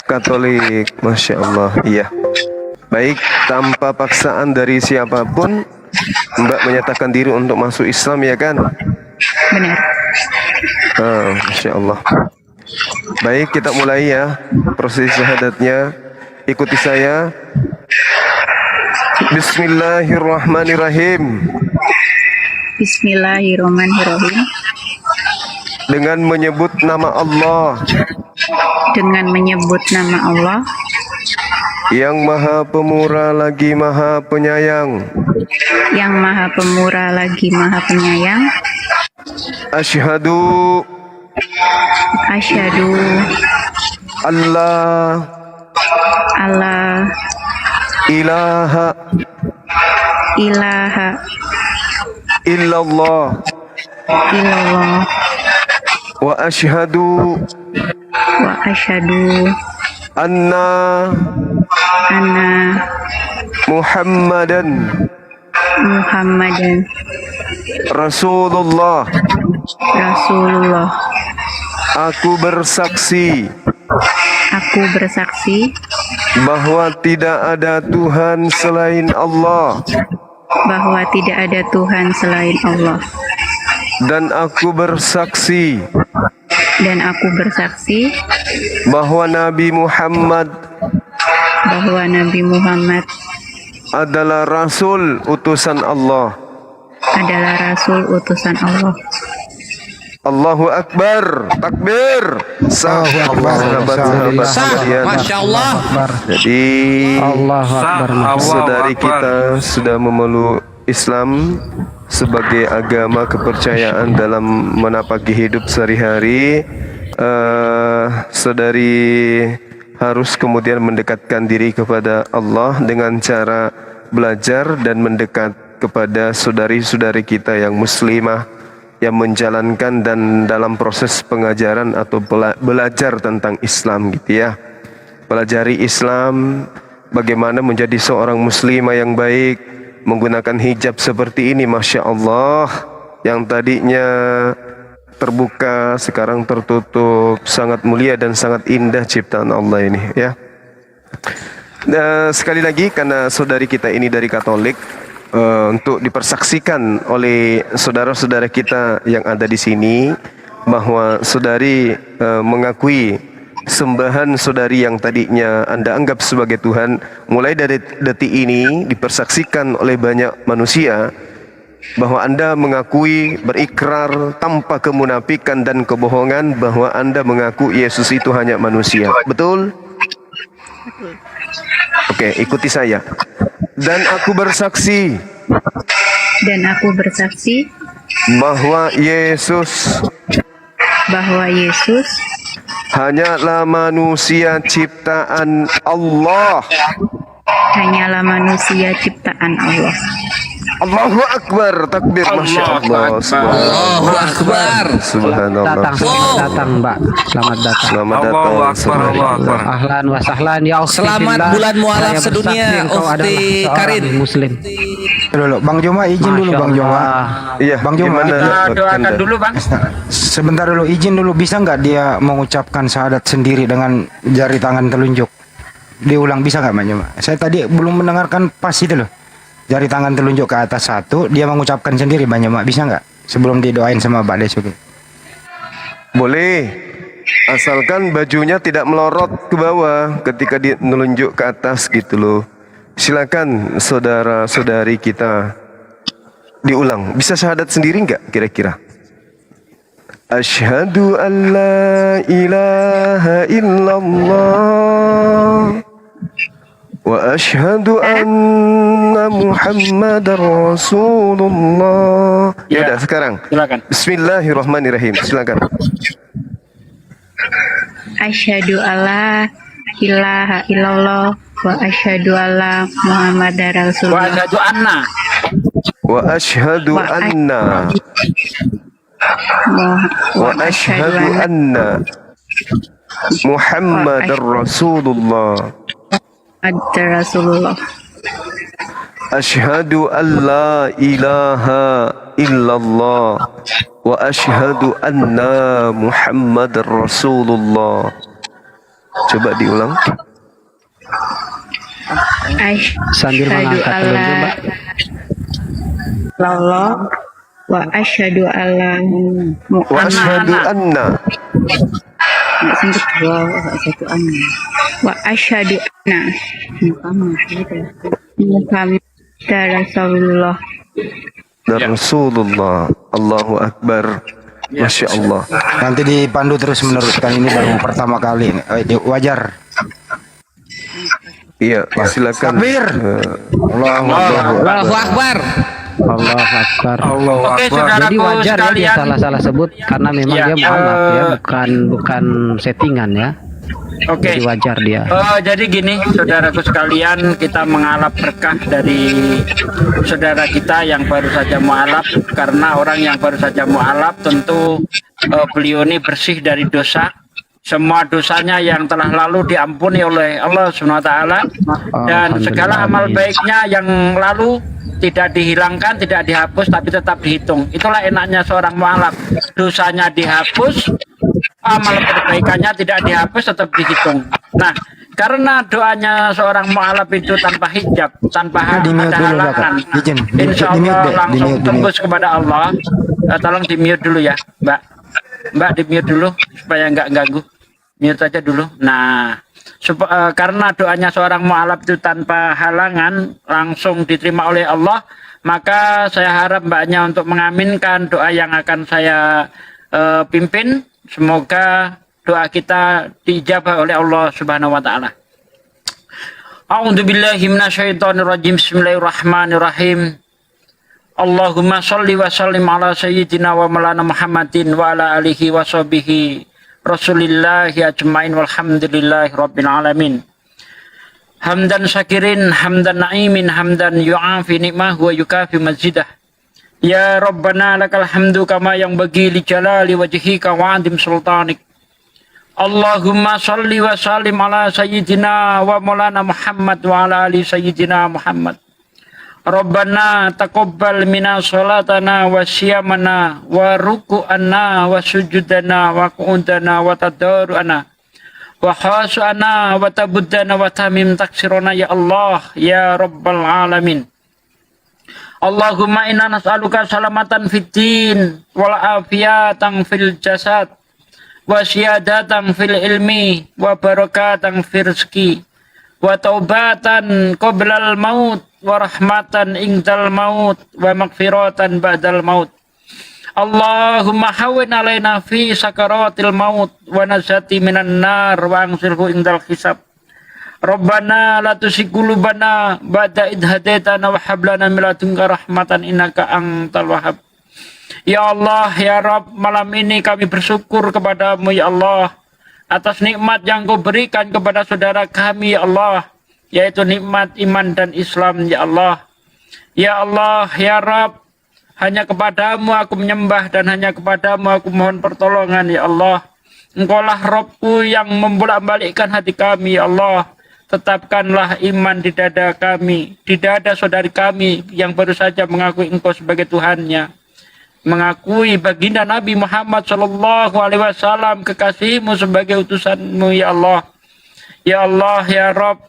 Speaker 9: Katolik, Masya Allah, iya. Baik, tanpa paksaan dari siapapun, Mbak menyatakan diri untuk masuk Islam, ya kan?
Speaker 6: Benar.
Speaker 9: Masya Allah. Baik, kita mulai ya proses syahadatnya. Ikuti saya. Bismillahirrahmanirrahim.
Speaker 6: Bismillahirrahmanirrahim.
Speaker 9: Dengan menyebut nama Allah
Speaker 6: Dengan menyebut nama Allah
Speaker 9: yang Maha Pemurah lagi Maha Penyayang.
Speaker 6: yang Maha Pemurah lagi Maha Penyayang.
Speaker 9: Asyhadu
Speaker 6: Asyhadu
Speaker 9: Allah
Speaker 6: alla
Speaker 9: ilaha
Speaker 6: ilaha
Speaker 9: illallah
Speaker 6: illallah
Speaker 9: wa asyhadu
Speaker 6: wa asyhadu
Speaker 9: anna
Speaker 6: anna
Speaker 9: Muhammadan
Speaker 6: Muhammadan
Speaker 9: Rasulullah.
Speaker 6: Rasulullah.
Speaker 9: Aku bersaksi
Speaker 6: Aku bersaksi
Speaker 9: bahwa tidak ada Tuhan selain Allah,
Speaker 6: bahwa tidak ada Tuhan selain Allah.
Speaker 9: dan aku bersaksi
Speaker 6: Dan aku bersaksi
Speaker 9: bahwa Nabi Muhammad
Speaker 6: bahwa Nabi Muhammad
Speaker 9: adalah Rasul utusan Allah.
Speaker 6: adalah Rasul utusan Allah.
Speaker 9: Allahu Akbar, takbir. Sah, sahabat-sahabat sekalian.
Speaker 2: Masya Allah.
Speaker 9: Jadi
Speaker 1: Allahu Akbar.
Speaker 9: saudari kita sudah memeluk Islam sebagai agama kepercayaan dalam menapaki hidup sehari-hari. Saudari harus kemudian mendekatkan diri kepada Allah dengan cara belajar dan mendekat kepada saudari-saudari kita yang muslimah yang menjalankan dan dalam proses pengajaran atau belajar tentang Islam gitu ya. Pelajari Islam, bagaimana menjadi seorang muslimah yang baik, menggunakan hijab seperti ini, Masya Allah, yang tadinya terbuka sekarang tertutup, sangat mulia dan sangat indah ciptaan Allah ini ya. Sekali lagi, karena saudari kita ini dari Katolik, untuk dipersaksikan oleh saudara-saudara kita yang ada di sini bahwa saudari mengakui sembahan saudari yang tadinya Anda anggap sebagai Tuhan, mulai dari detik ini dipersaksikan oleh banyak manusia bahwa Anda mengakui, berikrar tanpa kemunafikan dan kebohongan bahwa Anda mengaku Yesus itu hanya manusia. Betul? Oke, ikuti saya. Dan aku bersaksi bahwa Yesus hanyalah manusia ciptaan Allah. Allahu Akbar, takbir, Masya Allah,
Speaker 2: Allahu Akbar.
Speaker 9: Subhanallah.
Speaker 1: Datang, Mbak. Selamat datang.
Speaker 9: Selamat datang.
Speaker 8: Allahu Akbar, Allahu Akbar.
Speaker 1: Ahlan wa sahlan ya ukhti
Speaker 2: Selamat
Speaker 1: fillah.
Speaker 2: bulan mualaf
Speaker 1: Saya
Speaker 2: sedunia,
Speaker 1: bersaksi engkau
Speaker 2: Ukhti
Speaker 1: adalah seorang
Speaker 2: Karin.
Speaker 1: Muslim.
Speaker 4: Dulu, Bang Joma izin dulu,
Speaker 1: Masya
Speaker 4: Bang Joma.
Speaker 1: Allah.
Speaker 9: Iya,
Speaker 4: Bang Joma,
Speaker 9: gimana?
Speaker 3: Kita doakan
Speaker 9: Anda?
Speaker 3: dulu Bang.
Speaker 4: Sebentar dulu, izin dulu, bisa nggak dia mengucapkan syahadat sendiri dengan jari tangan telunjuk? Diulang bisa nggak, Bang Joma? Saya tadi belum mendengarkan pas itu loh. Jari tangan telunjuk ke atas satu, dia mengucapkan sendiri, Bang Joma. Bisa nggak? Sebelum didoain sama Pak Desuki.
Speaker 9: Boleh, asalkan bajunya tidak melorot ke bawah ketika dia menunjuk ke atas gitu loh. Silakan saudara-saudari kita diulang. Bisa syahadat sendiri nggak kira-kira? Asyhadu an la ilaha illallah wa asyhadu anna Muhammadar Rasulullah. Ya udah sekarang.
Speaker 3: Silakan.
Speaker 9: Bismillahirrahmanirrahim. Silakan.
Speaker 6: Asyhadu alla ilaha illallah wa asyhadu alla Muhammadar
Speaker 3: Wa
Speaker 6: Rasulullah.
Speaker 3: asyhadu anna.
Speaker 9: Wa asyhadu anna wa asyhadu anna Muhammadar Rasulullah.
Speaker 6: Muhammadar Rasulullah.
Speaker 9: Asyhadu an la ilaha illallah wa asyhadu anna Muhammadar Rasulullah. Coba diulang.
Speaker 1: Sambil
Speaker 6: Asyhadu
Speaker 1: mengangkat
Speaker 6: alla
Speaker 1: telunjuk, Mbak.
Speaker 6: illallah wa asyhadu alla
Speaker 9: Wa asyhadu anna
Speaker 6: wa asyhadu anna Muhammadar Rasulullah.
Speaker 9: Rasulullah. Allahu Akbar. Masya Allah.
Speaker 4: Nanti dipandu terus meneruskan, ini baru pertama kali. Wajar.
Speaker 9: Iya, silakan.
Speaker 4: Takbir.
Speaker 9: Allahu
Speaker 2: Allahu Akbar.
Speaker 1: Allahu Akbar.
Speaker 8: Allahu
Speaker 3: Oke,
Speaker 8: Akbar.
Speaker 3: saudaraku
Speaker 1: Jadi wajar ya dia
Speaker 3: sekalian.
Speaker 1: salah-salah sebut karena memang
Speaker 3: Ya,
Speaker 1: dia mualaf ya, bukan settingan ya.
Speaker 3: Oke.
Speaker 1: Jadi wajar dia.
Speaker 3: Jadi gini, saudaraku sekalian, kita mengalap berkah dari saudara kita yang baru saja mualaf. Karena orang yang baru saja mualaf tentu beliau ini bersih dari dosa. Semua dosanya yang telah lalu diampuni oleh Allah SWT, dan segala amal baiknya yang lalu tidak dihilangkan, tidak dihapus, tapi tetap dihitung. Itulah enaknya seorang mualaf. Dosanya dihapus, amal kebaikannya tidak dihapus, tetap dihitung. Nah, karena doanya seorang mu'alaf itu tanpa hijab, tanpa
Speaker 4: Di mute
Speaker 3: ada
Speaker 4: dulu, Bapak.
Speaker 3: halangan,
Speaker 4: Izin,
Speaker 3: insya
Speaker 4: di mute
Speaker 3: Allah
Speaker 4: deh, di
Speaker 3: langsung
Speaker 4: mute, di
Speaker 3: tembus kepada Allah. Tolong di mute dulu ya, Mbak. Mbak di mute dulu supaya nggak ganggu. Mute aja dulu. Nah, karena doanya seorang mu'alaf itu tanpa halangan langsung diterima oleh Allah, maka saya harap mbaknya untuk mengaminkan doa yang akan saya pimpin. Semoga doa kita diijabah oleh Allah Subhanahu wa taala. A'udzubillahi minasyaitonirrajim. Bismillahirrahmanirrahim. Allahumma sholli wa sallim ala sayyidina wa maulana Muhammadin wa ala alihi wa sahbihi Rasulillahi ajmain walhamdulillahi rabbil alamin. Hamdan syakirin, hamdan na'imin, hamdan yu'afi ni'mah wa yukafi mazidah. Ya Rabbana lakal hamdu kama yang bagi li jalali wajhika wa adim sultanik. Allahumma salli wa sallim ala sayyidina wa maulana Muhammad wa ala ali sayyidina Muhammad. Rabbana taqabbal minna salatana wa siyamana wa ruku'ana wa sujudana wa qu'udana wa tadaru'ana wa khasu'ana wa tabuddana wa tamim taksirona ya Allah ya Rabbal Alamin. Allahumma inna nas'aluka salamatan fid din wal afiyatan fil jasad wa siyadatan fil ilmi wa barakatan fil rizqi wa taubatan qoblal maut wa rahmatan indal maut wa maghfiratan ba'dal maut. Allahumma hawwin alaina fi sakaratil maut wa nazati minan nar wa anzilhu indal hisab. Rabbana la tuzigh qulubana ba'da idh hadaitana wa hab lana min ladunka rahmatan innaka antal wahhab. Ya Allah, ya Rabb, malam ini kami bersyukur kepadamu ya Allah atas nikmat yang Kau berikan kepada saudara kami ya Allah, yaitu nikmat iman dan Islam ya Allah. Ya Allah, ya Rabb, hanya kepadamu aku menyembah dan hanya kepadamu aku mohon pertolongan ya Allah. Engkaulah Rabbku yang membolak-balikkan hati kami ya Allah. Tetapkanlah iman di dada kami, di dada saudari kami yang baru saja mengakui Engkau sebagai Tuhannya, mengakui baginda Nabi Muhammad Shallallahu Alaihi Wasallam kekasihmu sebagai utusanmu ya Allah. Ya Allah, ya Rabb,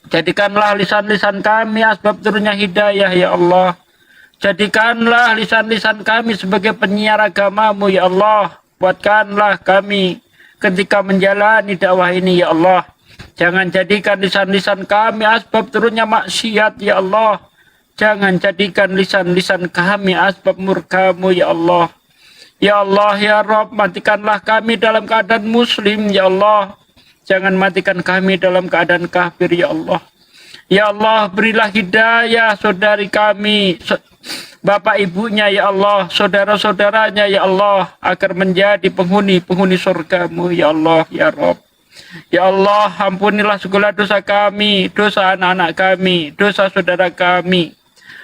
Speaker 3: jadikanlah lisan-lisan kami asbab turunnya hidayah ya Allah. Jadikanlah lisan-lisan kami sebagai penyiar agamamu ya Allah. Buatkanlah kami ketika menjalani dakwah ini ya Allah. Jangan jadikan lisan-lisan kami asbab turunnya maksiat ya Allah. Jangan jadikan lisan-lisan kami asbab murka-Mu ya Allah. Ya Allah, ya Rabb, matikanlah kami dalam keadaan muslim ya Allah. Jangan matikan kami dalam keadaan kafir ya Allah. Ya Allah, berilah hidayah saudari kami, bapak ibunya ya Allah, saudara-saudaranya ya Allah, agar menjadi penghuni-penghuni surga-Mu ya Allah, ya Rabb. Ya Allah, ampunilah segala dosa kami, dosa anak-anak kami, dosa saudara kami,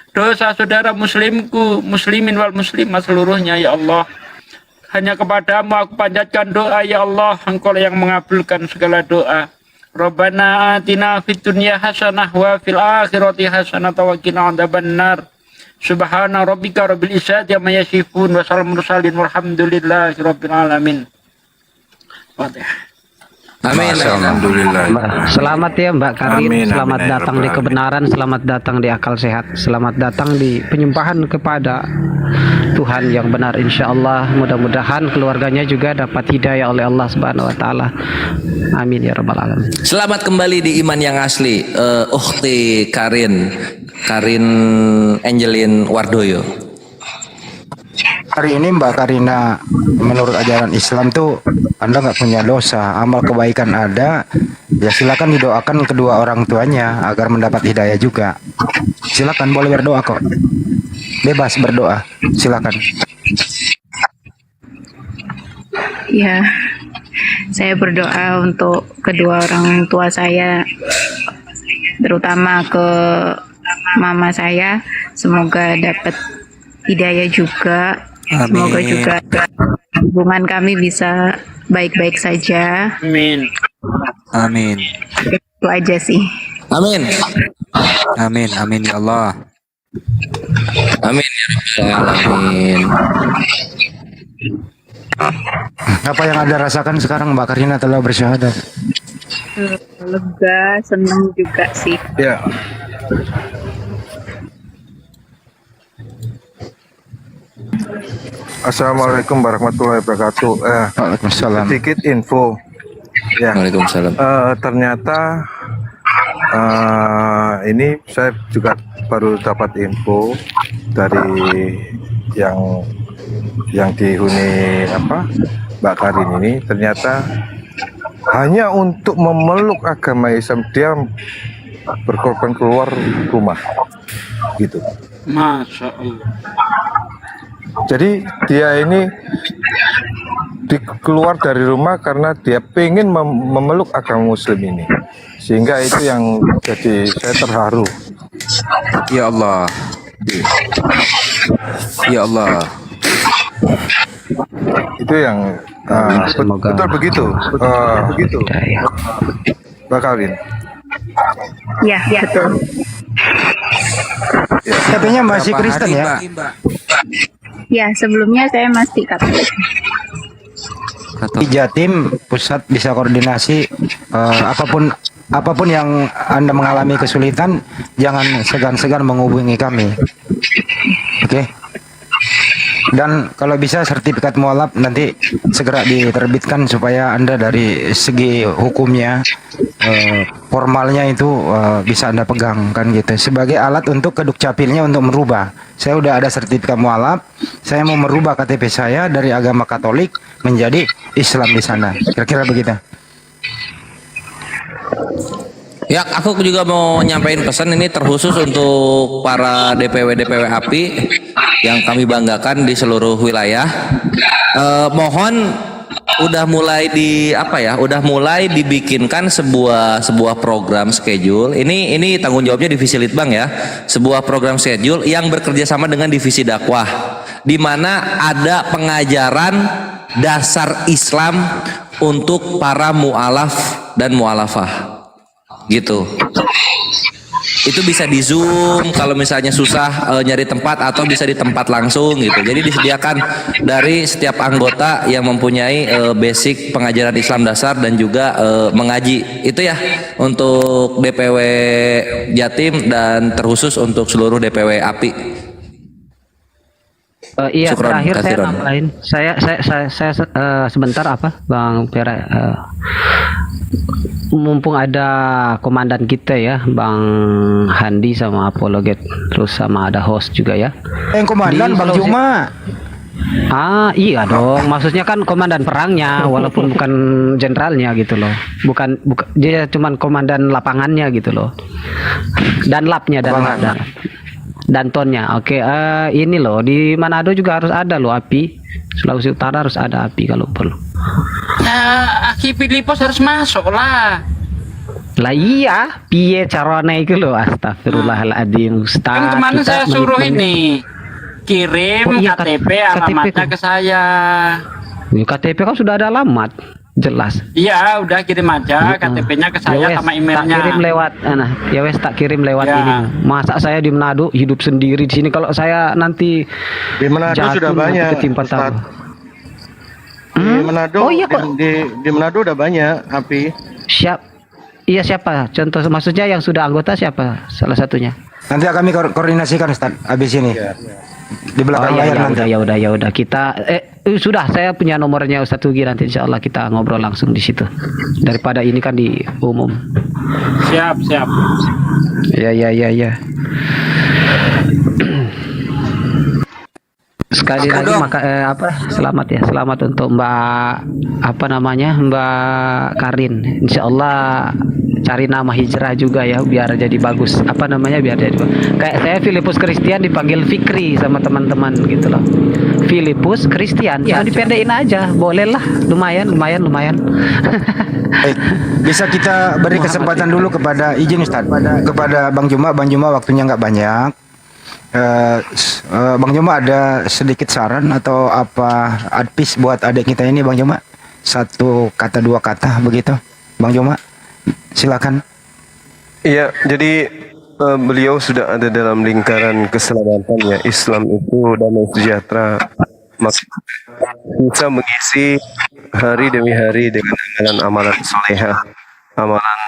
Speaker 3: dosa saudara muslimku, muslimin wal muslimah seluruhnya ya Allah. Hanya kepadamu aku panjatkan doa ya Allah, Engkau yang mengabulkan segala doa. Rabbana atina fid dunya hasanah wa fil akhirati hasanah wa qina adzabannar. Subhana rabbika rabbil izzati amma yasifun wa salamun mursalin walhamdulillahi rabbil alamin. Fatihah.
Speaker 2: Amin.
Speaker 8: Alhamdulillah.
Speaker 1: Selamat ya Mbak Karin,
Speaker 8: Amin,
Speaker 1: selamat
Speaker 8: amin, ya
Speaker 1: datang
Speaker 8: Rabbal
Speaker 1: di
Speaker 8: alamin.
Speaker 1: kebenaran, selamat datang di akal sehat, selamat datang di penyembahan kepada Tuhan yang benar. Insya Allah mudah-mudahan keluarganya juga dapat hidayah oleh Allah Subhanahu Wa Taala. Amin ya Rabbal alamin.
Speaker 2: Selamat kembali di iman yang asli, Ukhti Karin Angelin Wardoyo.
Speaker 4: Hari ini Mbak Karina, menurut ajaran Islam tuh Anda nggak punya dosa, amal kebaikan ada, ya silakan didoakan kedua orang tuanya agar mendapat hidayah juga. Silakan, boleh berdoa kok, bebas berdoa, silakan.
Speaker 6: Ya, saya berdoa untuk kedua orang tua saya, terutama ke mama saya, semoga dapat hidayah juga. Semoga juga hubungan kami bisa baik-baik saja.
Speaker 3: Amin.
Speaker 5: Amin.
Speaker 6: Itu aja sih.
Speaker 2: Amin.
Speaker 5: Amin. Amin ya Allah.
Speaker 2: Amin ya Rabbal alamin.
Speaker 4: Apa yang Anda rasakan sekarang Mbak Karina telah bersyahadat?
Speaker 6: Lega, seneng juga sih.
Speaker 8: Ya. Assalamualaikum warahmatullahi wabarakatuh.
Speaker 4: Waalaikumsalam.
Speaker 8: Sedikit info. Ya.
Speaker 2: Waalaikumsalam.
Speaker 8: Ternyata ini saya juga baru dapat info dari yang dihuni Mbak Karin ini, ternyata hanya untuk memeluk agama Islam dia berkorban keluar rumah gitu.
Speaker 3: Masya Allah.
Speaker 8: Jadi dia ini keluar dari rumah karena dia pengen memeluk agama Muslim ini, sehingga itu yang jadi saya terharu.
Speaker 5: Ya Allah. Ya Allah.
Speaker 8: Itu yang
Speaker 1: Semoga-
Speaker 8: betul begitu. Begitu.
Speaker 1: Hidayah.
Speaker 8: Mbak Karin.
Speaker 6: Ya, betul.
Speaker 4: KTP-nya masih
Speaker 5: Berapa
Speaker 4: Kristen
Speaker 5: hari,
Speaker 4: ya?
Speaker 5: Mbak?
Speaker 6: Ya, sebelumnya saya masih Katolik.
Speaker 4: Di Jatim pusat bisa koordinasi apapun yang Anda mengalami kesulitan, jangan segan-segan menghubungi kami. Oke. Dan kalau bisa sertifikat mualaf nanti segera diterbitkan supaya Anda dari segi hukumnya formalnya itu bisa Anda pegang kan gitu sebagai alat untuk keduk capilnya untuk merubah. Saya udah ada sertifikat mualaf, saya mau merubah KTP saya dari agama Katolik menjadi Islam di sana. Kira-kira begitu.
Speaker 2: Ya, aku juga mau nyampein pesan ini terkhusus untuk para DPW API yang kami banggakan di seluruh wilayah. Mohon udah mulai dibikinkan sebuah program schedule. Ini tanggung jawabnya divisi Litbang ya. Sebuah program schedule yang bekerja sama dengan divisi dakwah, di mana ada pengajaran dasar Islam untuk para mualaf dan mualafah. Gitu. Itu bisa di Zoom kalau misalnya susah nyari tempat, atau bisa di tempat langsung gitu. Jadi disediakan dari setiap anggota yang mempunyai basic pengajaran Islam dasar dan juga mengaji. Itu ya untuk DPW Jatim dan terkhusus untuk seluruh DPW API.
Speaker 1: Iya,
Speaker 2: Syukran,
Speaker 1: terakhir saya
Speaker 2: kasiran.
Speaker 1: nambahin. Saya sebentar Bang Pera, mumpung ada komandan kita ya, Bang Handi sama Apologet, terus sama ada host juga ya.
Speaker 4: Yang komandan
Speaker 1: Di
Speaker 4: Bang
Speaker 1: Sulawesi-
Speaker 4: Juma.
Speaker 1: Iya dong, maksudnya kan komandan perangnya, walaupun bukan jenderalnya gitu loh. Bukan dia cuman komandan lapangannya gitu loh. Dan lapnya dan tonnya. Oke, ini loh di Manado juga harus ada loh API. Sulawesi Utara harus ada API kalau perlu.
Speaker 3: Aki Filipos harus masuk lah.
Speaker 1: Lah iya, piye carane iku lho, astagfirullahaladzim Ustaz.
Speaker 3: Kan kemarin
Speaker 1: Kita
Speaker 3: saya suruh
Speaker 1: men-
Speaker 3: ini kirim
Speaker 1: Oh iya,
Speaker 3: KTP
Speaker 1: KTP
Speaker 3: alamatnya
Speaker 1: kan.
Speaker 3: ke saya.
Speaker 1: Ini KTP kan sudah ada alamat, jelas.
Speaker 3: Iya, udah kirim aja KTP-nya ke saya
Speaker 1: Ya wes,
Speaker 3: sama
Speaker 1: tak
Speaker 3: emailnya.
Speaker 1: kirim lewat tak kirim lewat
Speaker 3: Ya.
Speaker 1: ini. Masa saya di Manado hidup sendiri di sini, kalau saya nanti
Speaker 7: Di Manado
Speaker 1: jatuh
Speaker 7: sudah
Speaker 1: nanti
Speaker 7: banyak,
Speaker 1: ketimpa
Speaker 7: Ustaz.
Speaker 1: tahu.
Speaker 7: Di Manado,
Speaker 1: Oh iya kok.
Speaker 7: di Manado udah banyak api.
Speaker 1: Iya siapa? Contoh maksudnya yang sudah anggota siapa? Salah satunya.
Speaker 4: Nanti kami koordinasikan Ustaz habis ini. Di belakang layar nanti.
Speaker 1: Ya udah kita sudah, saya punya nomornya Ustadz Tugi, nanti insya Allah kita ngobrol langsung di situ daripada ini kan di umum.
Speaker 3: Siap.
Speaker 1: Ya. Sekali lagi selamat untuk Mbak Karin. Insya Allah cari nama hijrah juga ya biar jadi bagus. Biar jadi kayak saya Filipus Christian dipanggil Fikri sama teman-teman gitu loh. Filipus Christian, ya dipendekin aja, boleh lah, lumayan.
Speaker 4: Baik, bisa kita beri kesempatan dulu kepada izin Ustaz kepada Bang Juma. Bang Juma waktunya nggak banyak. Bang Juma ada sedikit saran atau apa advice buat adik kita ini Bang Juma? 1 kata 2 kata begitu Bang Juma, silakan.
Speaker 9: Iya, jadi beliau sudah ada dalam lingkaran keselamatannya. Islam itu damai sejahtera. maka bisa mengisi hari demi hari dengan amalan-amalan solehah, amalan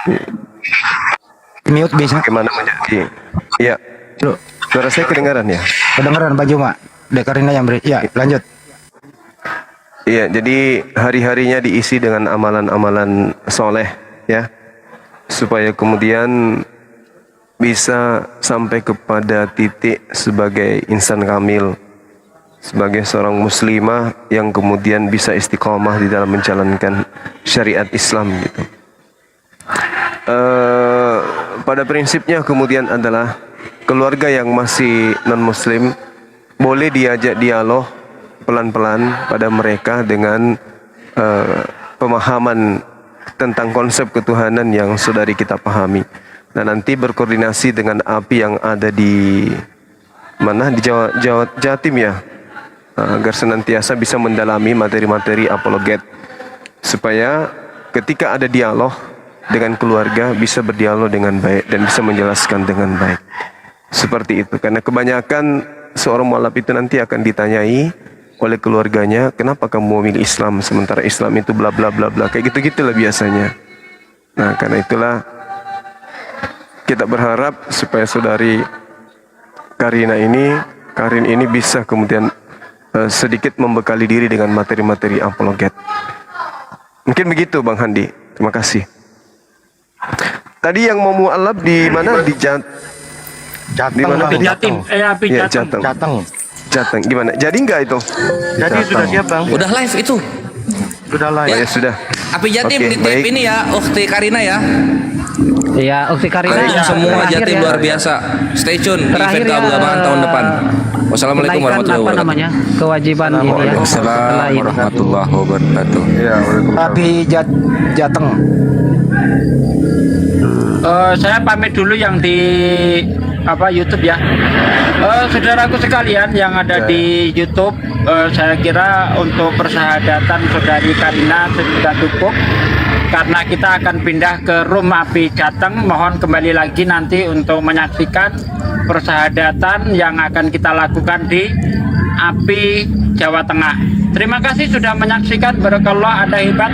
Speaker 4: Mute bisa.
Speaker 9: bagaimana menjadi. Ya, suara saya kedengaran ya?
Speaker 4: Kedengeran Pak Juma. Dek Karina yang beri. Ya, lanjut.
Speaker 9: Iya, jadi hari-harinya diisi dengan amalan-amalan soleh ya, supaya kemudian bisa sampai kepada titik sebagai insan kamil, sebagai seorang muslimah yang kemudian bisa istiqomah di dalam menjalankan syariat Islam gitu. Pada prinsipnya kemudian adalah keluarga yang masih non-muslim boleh diajak dialog pelan-pelan pada mereka dengan pemahaman tentang konsep ketuhanan yang saudari kita pahami. Nah, nanti berkoordinasi dengan api yang ada di mana, di Jatim ya, agar senantiasa bisa mendalami materi-materi apologet, supaya ketika ada dialog dengan keluarga bisa berdialog dengan baik dan bisa menjelaskan dengan baik. Seperti itu, karena kebanyakan seorang mualaf itu nanti akan ditanyai oleh keluarganya, kenapa kamu memilih Islam sementara Islam itu bla bla bla bla, kayak gitu-gitulah biasanya. Nah, karena itulah kita berharap supaya saudari Karin ini bisa kemudian sedikit membekali diri dengan materi-materi apologet. Mungkin begitu Bang Handi. Terima kasih. Tadi yang mau mualaf di mana? Di
Speaker 7: Jateng,
Speaker 9: mana?
Speaker 7: Bang.
Speaker 3: Jatim, api
Speaker 9: Ya,
Speaker 3: Jateng.
Speaker 9: Jateng. Gimana? Jadi enggak itu?
Speaker 7: Jadi sudah siap Bang?
Speaker 2: Udah live itu.
Speaker 7: Sudah
Speaker 9: Oh,
Speaker 7: live.
Speaker 9: ya sudah.
Speaker 2: Api Jatim
Speaker 9: Oke,
Speaker 2: nitip
Speaker 9: baik.
Speaker 2: ini ya, Ukti Karina ya.
Speaker 1: Iya, Ukti Karina.
Speaker 2: Baik, semua
Speaker 1: terakhir
Speaker 2: Jatim
Speaker 1: ya.
Speaker 2: luar biasa. Stay tune di
Speaker 1: Terakhir
Speaker 2: event
Speaker 1: ya,
Speaker 2: keagamaan tahun depan. Wassalamualaikum
Speaker 1: Kenaikan
Speaker 2: warahmatullahi
Speaker 1: apa
Speaker 2: wabarakatuh.
Speaker 1: namanya? Kewajiban ini ya.
Speaker 5: Waalaikumsalam
Speaker 1: Lain.
Speaker 5: warahmatullahi wabarakatuh.
Speaker 8: Ya, waalaikumsalam.
Speaker 4: Api Jateng.
Speaker 3: Saya pamit dulu yang di YouTube ya. Saudaraku sekalian yang ada di YouTube, saya kira untuk persyahadatan saudari Karina sudah cukup, karena kita akan pindah ke room api Jateng. Mohon kembali lagi nanti untuk menyaksikan persyahadatan yang akan kita lakukan di api Jawa Tengah. Terima kasih sudah menyaksikan. Barakallah, ada hebat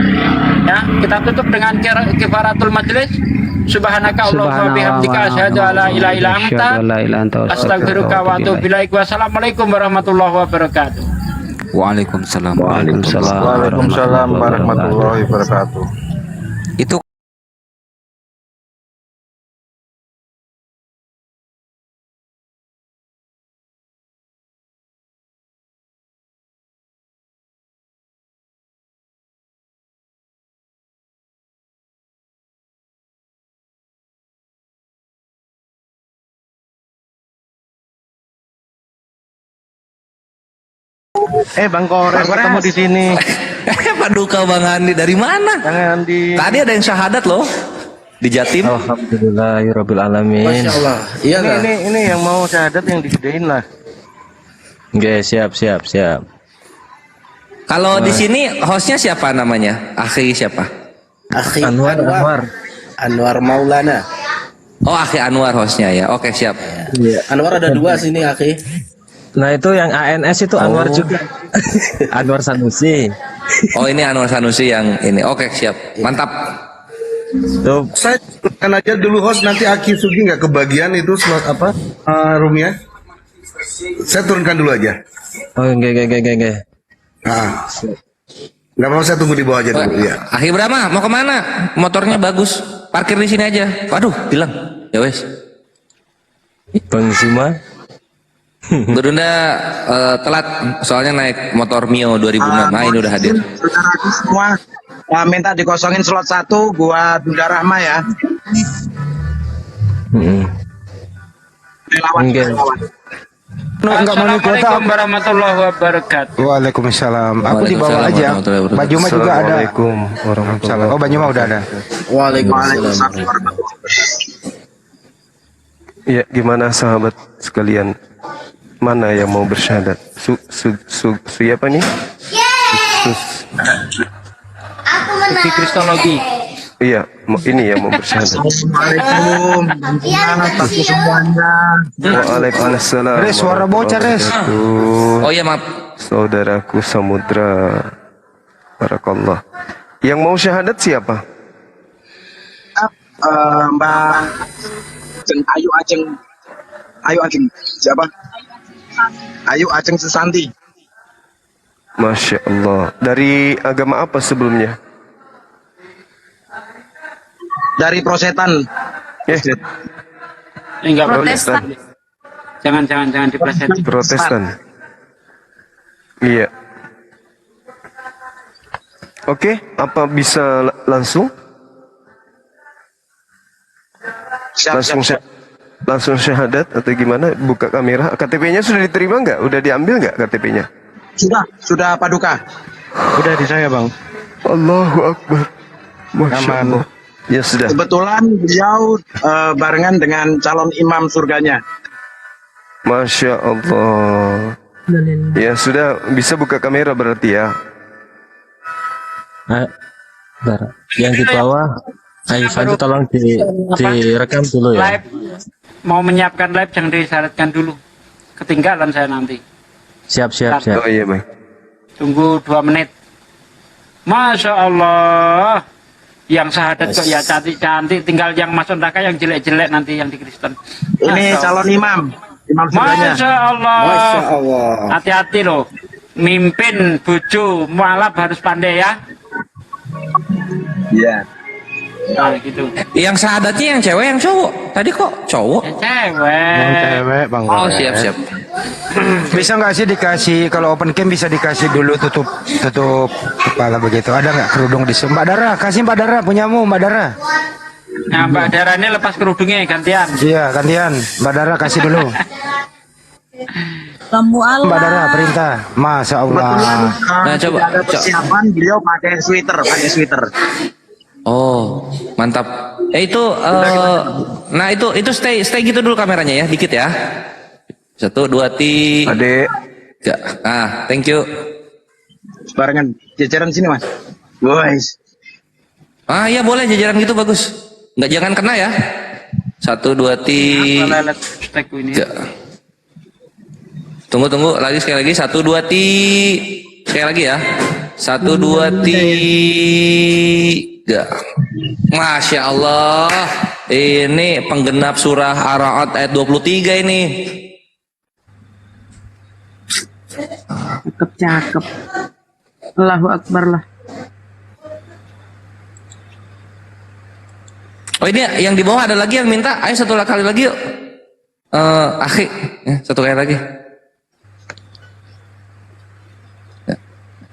Speaker 3: ya. Kita tutup dengan kifaratul majlis. Subhanaka Allahumma bihamdika asyhadu an la ilaha illa anta astaghfiruka wa atubu ilaik. Wassalamualaikum warahmatullahi wabarakatuh.
Speaker 5: Waalaikumsalam.
Speaker 8: Waalaikumsalam warahmatullahi wabarakatuh.
Speaker 5: Itu
Speaker 7: Bang Kores ketemu di sini.
Speaker 2: Pak Duka Bang Handi dari mana?
Speaker 7: Jangan di.
Speaker 2: Tadi ada yang syahadat loh di Jatim.
Speaker 10: Alhamdulillahirabbil alamin.
Speaker 11: Masya Allah. Iya lah.
Speaker 7: Ini yang mau syahadat yang digedein lah.
Speaker 10: Oke, siap.
Speaker 2: Kalau di sini hostnya siapa namanya? Akhi siapa?
Speaker 11: Akhi
Speaker 10: Anwar
Speaker 11: Maulana.
Speaker 2: Oh, Akhi Anwar hostnya ya. Oke, siap.
Speaker 11: Anwar ada dua sini, Akhi.
Speaker 10: Nah, itu yang ANS itu Anwar juga. Anwar Sanusi.
Speaker 2: Oh, ini Anwar Sanusi yang ini. Oke, siap. Mantap.
Speaker 10: Tuh,
Speaker 12: Saya turunkan aja dulu host, nanti Aki Sugi nggak kebagian itu slot apa roomnya. Saya turunkan dulu aja.
Speaker 10: oh, oke.
Speaker 12: Nah, nggak mau, saya tunggu di bawah aja dulu ya.
Speaker 2: Akhi Brahma, mau kemana? Motornya bagus. Parkir di sini aja. Waduh, hilang. Ya wes.
Speaker 10: Bang Zuma.
Speaker 2: Berunda telat soalnya naik motor Mio 2006. Nah, ini udah hadir.
Speaker 13: Saudaraku semua minta dikosongin slot 1 gua Bunda Rahma ya.
Speaker 10: Oke.
Speaker 3: Assalamualaikum warahmatullahi wabarakatuh.
Speaker 4: Waalaikumsalam. Aku di bawah aja. Pak Juma juga ada.
Speaker 9: Assalamualaikum warahmatullahi wabarakatuh.
Speaker 4: Oh, Pak Juma udah ada.
Speaker 13: Waalaikumsalam.
Speaker 9: Ya, gimana sahabat sekalian? Mana yang mau bersyahadat? Siapa nih?
Speaker 3: Di Kristologi.
Speaker 9: Iya, ini yang mau bersyahadat.
Speaker 13: Assalamualaikum. Semuanya.
Speaker 9: Waalaikumsalam.
Speaker 4: Res, suara bocah, Res.
Speaker 9: warahmatullahi wabarakatuh.
Speaker 2: Oh iya, maaf.
Speaker 9: saudaraku Samudra. Barakallah. Yang mau syahadat siapa?
Speaker 13: Mbak Ayu Ajeng siapa? Ayu Ajeng Susanti.
Speaker 9: Masya Allah. Dari agama apa sebelumnya?
Speaker 13: Dari Prosetan.
Speaker 3: Enggak
Speaker 9: Protestan.
Speaker 3: Jangan diplesetin.
Speaker 9: Protestan. Iya. Oke, apa bisa langsung? Langsung syahadat atau gimana? Buka kamera. KTP-nya sudah diterima nggak? Udah diambil nggak KTP-nya?
Speaker 13: Sudah Paduka.
Speaker 7: Udah di saya bang.
Speaker 9: Allahu Akbar. Masya Allah. Ya sudah.
Speaker 13: Kebetulan beliau barengan dengan calon imam surganya.
Speaker 9: Masya Allah. Ya sudah, bisa buka kamera berarti ya.
Speaker 10: Bentar. Yang di bawah, Ayo Fanti tolong direkam dulu ya.
Speaker 3: Live mau menyiapkan live jangan disyaratkan dulu. Ketinggalan saya nanti.
Speaker 10: Siap.
Speaker 9: Oh iya baik.
Speaker 3: Tunggu 2 menit. Masya Allah. Yang syahadat kok ya cantik-cantik. Tinggal yang masuk neraka yang jelek-jelek nanti yang di Kristen.
Speaker 13: Ini calon imam surganya.
Speaker 3: Masya Allah.
Speaker 11: Masya Allah.
Speaker 3: Hati-hati loh. Mimpin bojo mualaf harus pandai ya.
Speaker 13: Iya.
Speaker 3: Nah gitu.
Speaker 2: Yang syahadatnya yang cewek yang cowok? Tadi kok cowok?
Speaker 3: Cewek.
Speaker 7: Yang cewek bang.
Speaker 2: Oh siap.
Speaker 4: Bisa nggak sih dikasih, kalau open cam bisa dikasih dulu tutup kepala begitu? Ada nggak kerudung di Mbak Dara? Kasih Mbak Dara, punyamu Mbak Dara.
Speaker 3: Nah Mbak Dara ini lepas kerudungnya gantian.
Speaker 4: Iya gantian, Mbak Dara kasih dulu. Mbak Dara perintah, Masya Allah.
Speaker 2: Nah coba.
Speaker 13: Ada persiapan beliau pakai sweater.
Speaker 2: Oh mantap. Nah itu stay gitu dulu kameranya ya, dikit ya. 1, 2, 3.
Speaker 9: Adek.
Speaker 2: Thank you.
Speaker 13: Barengan jajaran sini mas. Guys.
Speaker 2: Iya boleh jajaran gitu bagus. Nggak jangan kena ya. 1, 2, 3. Tunggu lagi sekali lagi. 1, 2, 3. Sekali lagi ya. 1, 2, 3. Masya Allah. Ini penggenap surah Ar-Ra'd ayat 23 ini.
Speaker 6: Cakep. Allahu Akbar lah.
Speaker 2: Oh ini yang di bawah ada lagi yang minta. Ayo satu kali lagi yuk. Akhi, satu kali lagi.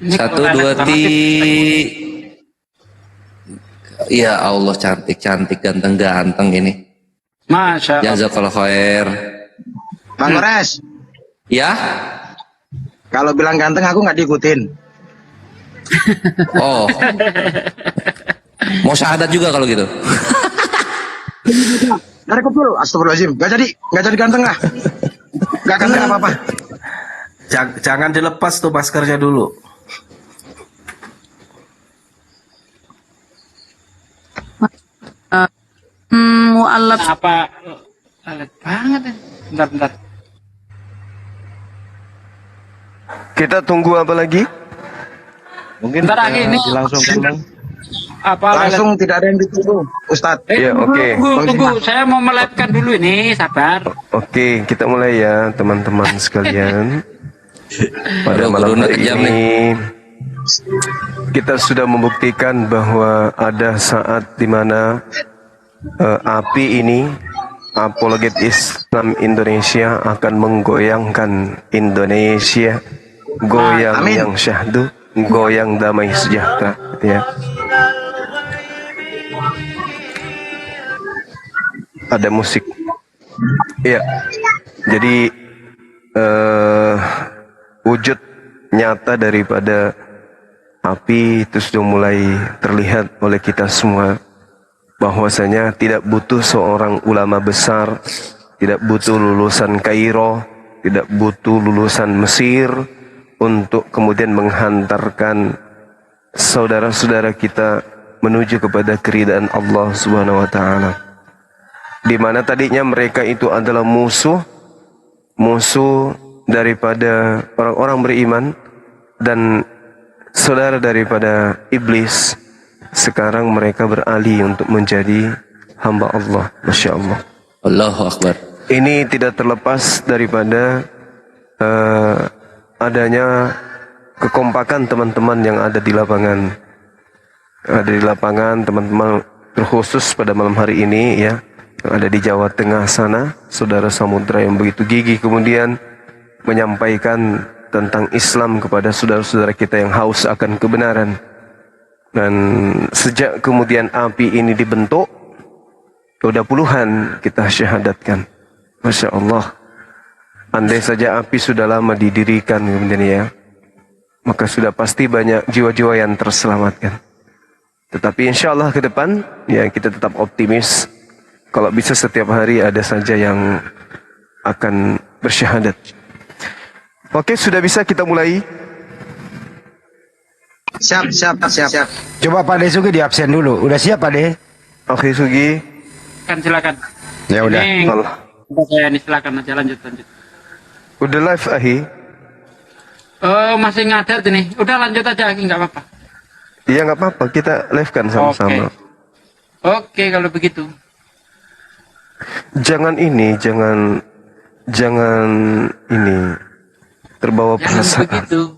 Speaker 2: 1, 2, 3. Ya Allah cantik ganteng ini.
Speaker 3: Masya Allah.
Speaker 2: Jazakallah khair.
Speaker 13: Bang Gores.
Speaker 2: Ya.
Speaker 13: Kalau bilang ganteng aku nggak diikutin.
Speaker 2: Oh. Mau syahadat juga kalau gitu.
Speaker 13: Dari kupul, astagfirullahaladzim. Nggak jadi ganteng lah. Nggak ganteng apa-apa.
Speaker 11: Jangan dilepas tuh maskernya dulu.
Speaker 6: Mu'alaf.
Speaker 3: Apa? Alat banget ya. Bentar.
Speaker 9: Kita tunggu apa lagi?
Speaker 7: Mungkin
Speaker 3: Bentar lagi ini
Speaker 7: dilangsungkan bang.
Speaker 13: Langsung tidak ada yang ditunggu, Ustadz.
Speaker 9: Ya oke.
Speaker 3: Tunggu. Saya mau melihatkan dulu ini. Sabar.
Speaker 9: Oke, kita mulai ya teman-teman sekalian. Pada malam hari ini kita sudah membuktikan bahwa ada saat di mana api ini, apologet Islam Indonesia, akan menggoyangkan Indonesia, goyang yang syahdu, goyang damai sejahtera, ya. Ada musik, ya. Jadi wujud nyata daripada api itu sudah mulai terlihat oleh kita semua, bahwasanya tidak butuh seorang ulama besar, tidak butuh lulusan Kairo, tidak butuh lulusan Mesir untuk kemudian menghantarkan saudara-saudara kita menuju kepada keridaan Allah Subhanahu wa taala. Di mana tadinya mereka itu adalah musuh daripada orang-orang beriman dan saudara daripada iblis, sekarang mereka beralih untuk menjadi hamba Allah. Masya Allah.
Speaker 2: Allahu Akbar.
Speaker 9: Ini tidak terlepas daripada adanya kekompakan teman-teman yang ada di lapangan. Ada di lapangan teman-teman, terkhusus pada malam hari ini ya, yang ada di Jawa Tengah sana, saudara Samudra yang begitu gigih kemudian menyampaikan tentang Islam kepada saudara-saudara kita yang haus akan kebenaran. Dan sejak kemudian api ini dibentuk, sudah puluhan kita syahadatkan. Masya Allah. Andai saja api sudah lama didirikan kemudian ya, maka sudah pasti banyak jiwa-jiwa yang terselamatkan. Tetapi insya Allah ke depan ya kita tetap optimis. Kalau bisa setiap hari ada saja yang akan bersyahadat. Oke, sudah bisa kita mulai.
Speaker 13: Siap.
Speaker 4: Coba Pak De Sugi di absen dulu. Udah siap Pak De?
Speaker 9: Oke Sugi.
Speaker 3: Silakan.
Speaker 4: Ya udah.
Speaker 3: Ini, saya ini silakan aja lanjut.
Speaker 9: Udah live Ahi?
Speaker 3: Oh, masih ngadat ini. Udah lanjut aja Aki, nggak apa-apa.
Speaker 9: Iya nggak apa-apa, kita live kan sama-sama.
Speaker 3: Oke, kalau begitu.
Speaker 9: Jangan ini terbawa perasaan.
Speaker 3: Begitu.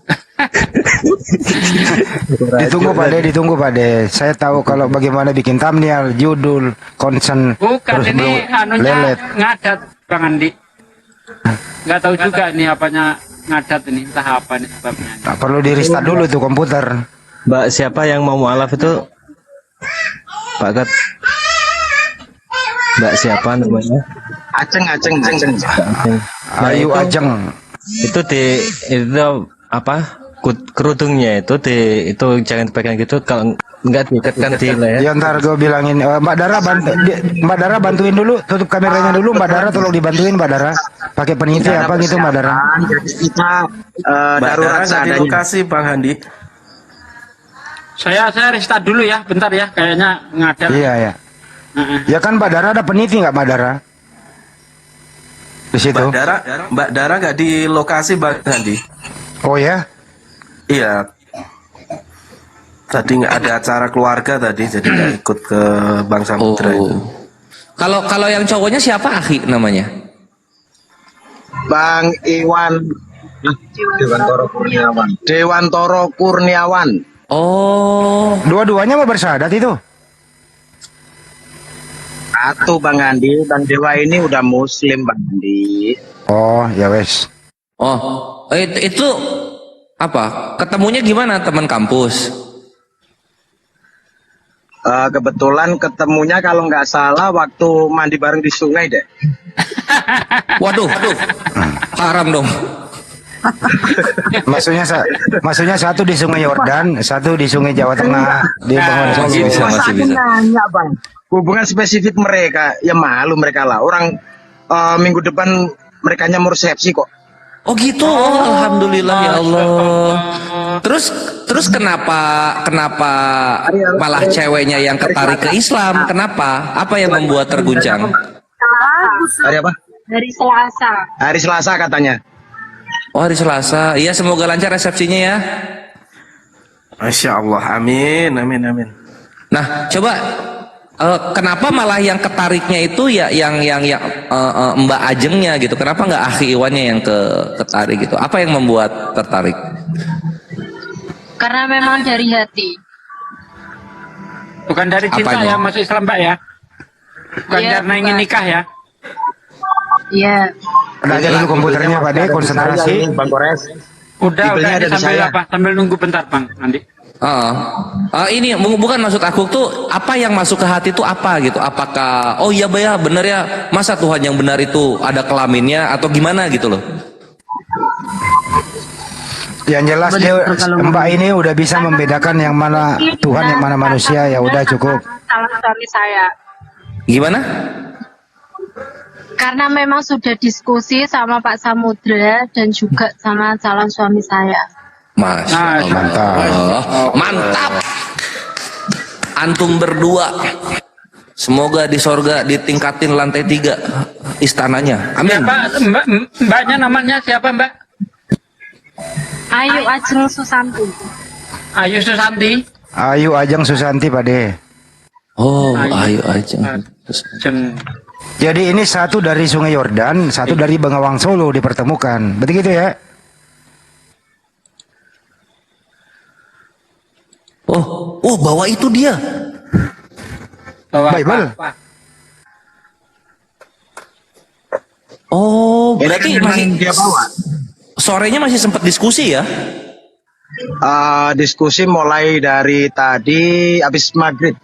Speaker 4: Ditunggu Pak De. Saya tahu kalau bagaimana bikin thumbnail, judul, konsen,
Speaker 3: Bukan
Speaker 4: terus
Speaker 3: ini
Speaker 4: lelet.
Speaker 3: ngadat Bang Andi. Nggak tahu juga nih apanya ngadat ini, entah apa nih sebabnya.
Speaker 4: Tak perlu di restart dulu tuh komputer.
Speaker 10: Mbak, siapa yang mau mualaf itu? Pak Gat. Mbak siapa namanya?
Speaker 13: Aceng.
Speaker 4: Ayu Ajeng.
Speaker 10: Itu apa? Kerudungnya itu jangan dipegang gitu, kalau enggak diikatkan di leher.
Speaker 4: Ya ntar gue bilangin Mbak Dara bantuin dulu, tutup kameranya dulu. Mbak Dara tolong dibantuin Mbak Dara. Pakai peniti apa gitu Mbak Dara.
Speaker 13: Jadi kita
Speaker 11: Mbak
Speaker 13: darurat
Speaker 11: Dara nggak di
Speaker 13: seadanya.
Speaker 11: lokasi Bang Handi.
Speaker 3: Saya restart dulu ya, bentar ya, kayaknya ngadat.
Speaker 4: Iya ya. Ya kan Mbak Dara ada peniti nggak Mbak Dara? Di situ.
Speaker 11: Mbak Dara nggak di lokasi Bang Handi.
Speaker 4: Oh ya?
Speaker 11: Iya. Tadi nggak ada acara keluarga tadi, jadi nggak ikut ke Bang Samudra itu.
Speaker 2: Kalau yang cowoknya siapa Akhi namanya?
Speaker 13: Bang Iwan Dewantoro Kurniawan.
Speaker 2: Oh.
Speaker 4: Dua-duanya mau bersyahadat itu?
Speaker 13: Satu Bang Andi, Bang Dewa ini udah muslim Bang Andi.
Speaker 4: Oh ya wes.
Speaker 2: Oh, itu apa? Ketemunya gimana, teman kampus?
Speaker 13: Kebetulan ketemunya kalau nggak salah waktu mandi bareng di sungai deh.
Speaker 2: Waduh, haram dong.
Speaker 4: Maksudnya satu di Sungai Yordan, satu di Sungai Jawa Tengah, di Bangun
Speaker 2: masih bisa.
Speaker 13: Nanya Bang, hubungan spesifik mereka, ya malu mereka lah. Orang minggu depan mereka mau resepsi kok.
Speaker 2: Oh gitu, alhamdulillah ya Allah. Terus kenapa malah ceweknya yang ketarik ke Islam? Kenapa? Apa yang membuat terguncang?
Speaker 13: Hari apa?
Speaker 14: Hari Selasa.
Speaker 13: Hari Selasa katanya.
Speaker 2: Oh, hari Selasa. Iya, semoga lancar resepsinya ya.
Speaker 11: Masya Allah, amin.
Speaker 2: Nah, coba kenapa malah yang ketariknya itu ya yang Mbak Ajengnya gitu? Kenapa nggak Akhi Iwannya yang ketarik gitu? Apa yang membuat tertarik?
Speaker 14: Karena memang dari hati.
Speaker 3: Bukan dari cinta
Speaker 2: Apanya?
Speaker 3: ya, masuk Islam Mbak ya? Bukan
Speaker 14: Iya,
Speaker 3: karena ingin nikah ya?
Speaker 14: Iya.
Speaker 4: Ada aja dulu komputernya Pak De, konsentrasi.
Speaker 13: Bang Kores.
Speaker 3: Udah
Speaker 13: Bibelnya ada di
Speaker 3: sambil
Speaker 13: saya.
Speaker 3: apa? Sambil nunggu bentar Bang Andi.
Speaker 2: Ini bukan maksud aku tuh apa yang masuk ke hati itu apa gitu? Apakah oh iya ya benar ya, masa Tuhan yang benar itu ada kelaminnya atau gimana gitu loh?
Speaker 4: Yang jelas Mbak ini udah bisa membedakan yang mana Tuhan yang mana manusia, ya udah cukup.
Speaker 14: Salah suami saya.
Speaker 2: Gimana?
Speaker 14: Karena memang sudah diskusi sama Pak Samudra dan juga sama calon suami saya.
Speaker 2: Masya Allah. Mantap. Antum berdua Semoga di sorga ditingkatin lantai 3 istananya. Amin.
Speaker 3: Mbaknya namanya siapa, Mbak?
Speaker 14: Ayu Ajeng Susanti.
Speaker 3: Ayu Susanti.
Speaker 4: Ayu Ajeng Susanti, Pak De.
Speaker 2: Oh, Ayu Ajeng.
Speaker 4: Jadi ini satu dari Sungai Yordan, satu dari Bengawang Solo dipertemukan. Betul gitu ya?
Speaker 2: Oh, bawa itu dia.
Speaker 3: Bawa
Speaker 4: Bible.
Speaker 3: apa?
Speaker 2: Oh, berarti
Speaker 13: Memang
Speaker 2: masih
Speaker 13: dia bawa.
Speaker 2: sorenya masih sempat diskusi ya?
Speaker 13: Diskusi mulai dari tadi habis maghrib.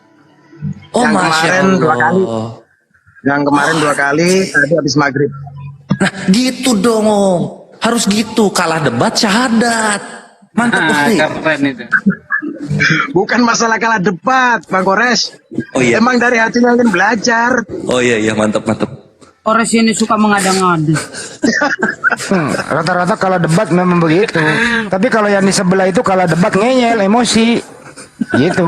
Speaker 2: Oh,
Speaker 13: Yang kemarin
Speaker 2: Masya
Speaker 13: 2 kali.
Speaker 2: Allah.
Speaker 13: Yang kemarin 2 kali, tadi habis maghrib.
Speaker 2: Nah, gitu dong, Om. Harus gitu, kalah debat syahadat. Mantap, Ustaz.
Speaker 3: Keren itu.
Speaker 13: Bukan masalah kalah debat, Bang Kores.
Speaker 2: Oh iya.
Speaker 13: Emang dari hatinya ingin belajar.
Speaker 2: Oh iya, mantap.
Speaker 15: Ores ini suka mengada-ngada.
Speaker 4: Rata-rata kalau debat memang begitu. Tapi kalau yang di sebelah itu kalau debat ngeyel, emosi. Gitu.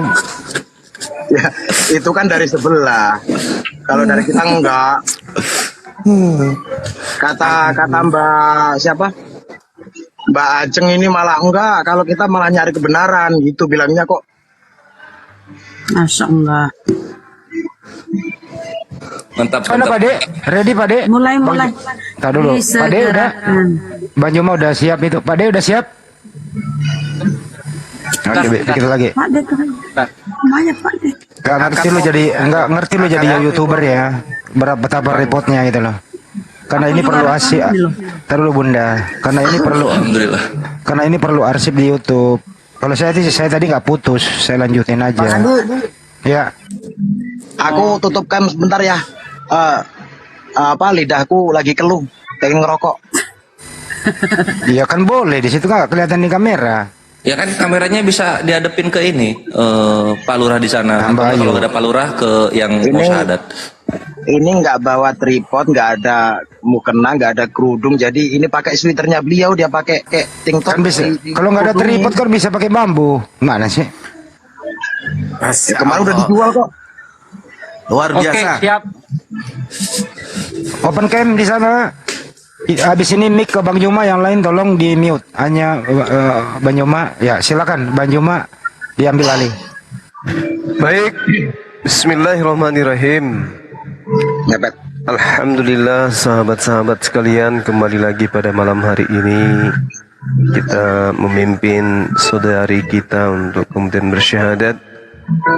Speaker 13: Ya, itu kan dari sebelah. Kalau dari kita enggak. Kata Mbak siapa? Mbak Ajeng ini malah enggak. Kalau kita malah nyari kebenaran gitu bilangnya kok.
Speaker 15: Masa enggak?
Speaker 2: Mantap.
Speaker 4: Mana Pak De? Ready Pak De?
Speaker 15: Mulai.
Speaker 4: Tar dulu. Pak De udah? Bang Juma udah siap itu. Pak De udah siap? Oke, dikit lagi.
Speaker 15: Pak De keren. Banyak Pak De.
Speaker 4: Gak ngerti lu jadi jadi YouTuber ya. Betapa repotnya gitu loh. Karena ini perlu arsip. Tar dulu Bunda. Karena ini perlu.
Speaker 2: Alhamdulillah.
Speaker 4: Karena ini perlu arsip di YouTube. Kalau saya tadi nggak putus, saya lanjutin aja. Ya.
Speaker 13: Aku tutupkan sebentar ya. Lidahku lagi keluh, pengen ngerokok.
Speaker 4: Iya kan boleh, di situ kan nggak kelihatan di kamera.
Speaker 2: Ya kan kameranya bisa dihadapin ke ini, Pak Lurah di sana. Atau kalau nggak ada Pak Lurah ke yang mau syahadat.
Speaker 13: Ini nggak bawa tripod, nggak ada mukena, nggak ada kerudung. Jadi ini pakai sweaternya beliau, dia pakai kayak TikTok.
Speaker 4: Kan bisa. Kalau nggak ada tripod kan bisa pakai bambu. Mana sih?
Speaker 13: Kemarin udah dijual kok.
Speaker 11: Luar biasa.
Speaker 3: Oke, siap.
Speaker 4: Open cam di sana. Habis ini mic ke Bang Juma, yang lain tolong di mute. Hanya Bang Juma. Ya silakan Bang Juma diambil alih.
Speaker 9: Baik. Bismillahirrahmanirrahim. Alhamdulillah, sahabat-sahabat sekalian, kembali lagi pada malam hari ini kita memimpin saudari kita untuk kemudian bersyahadat,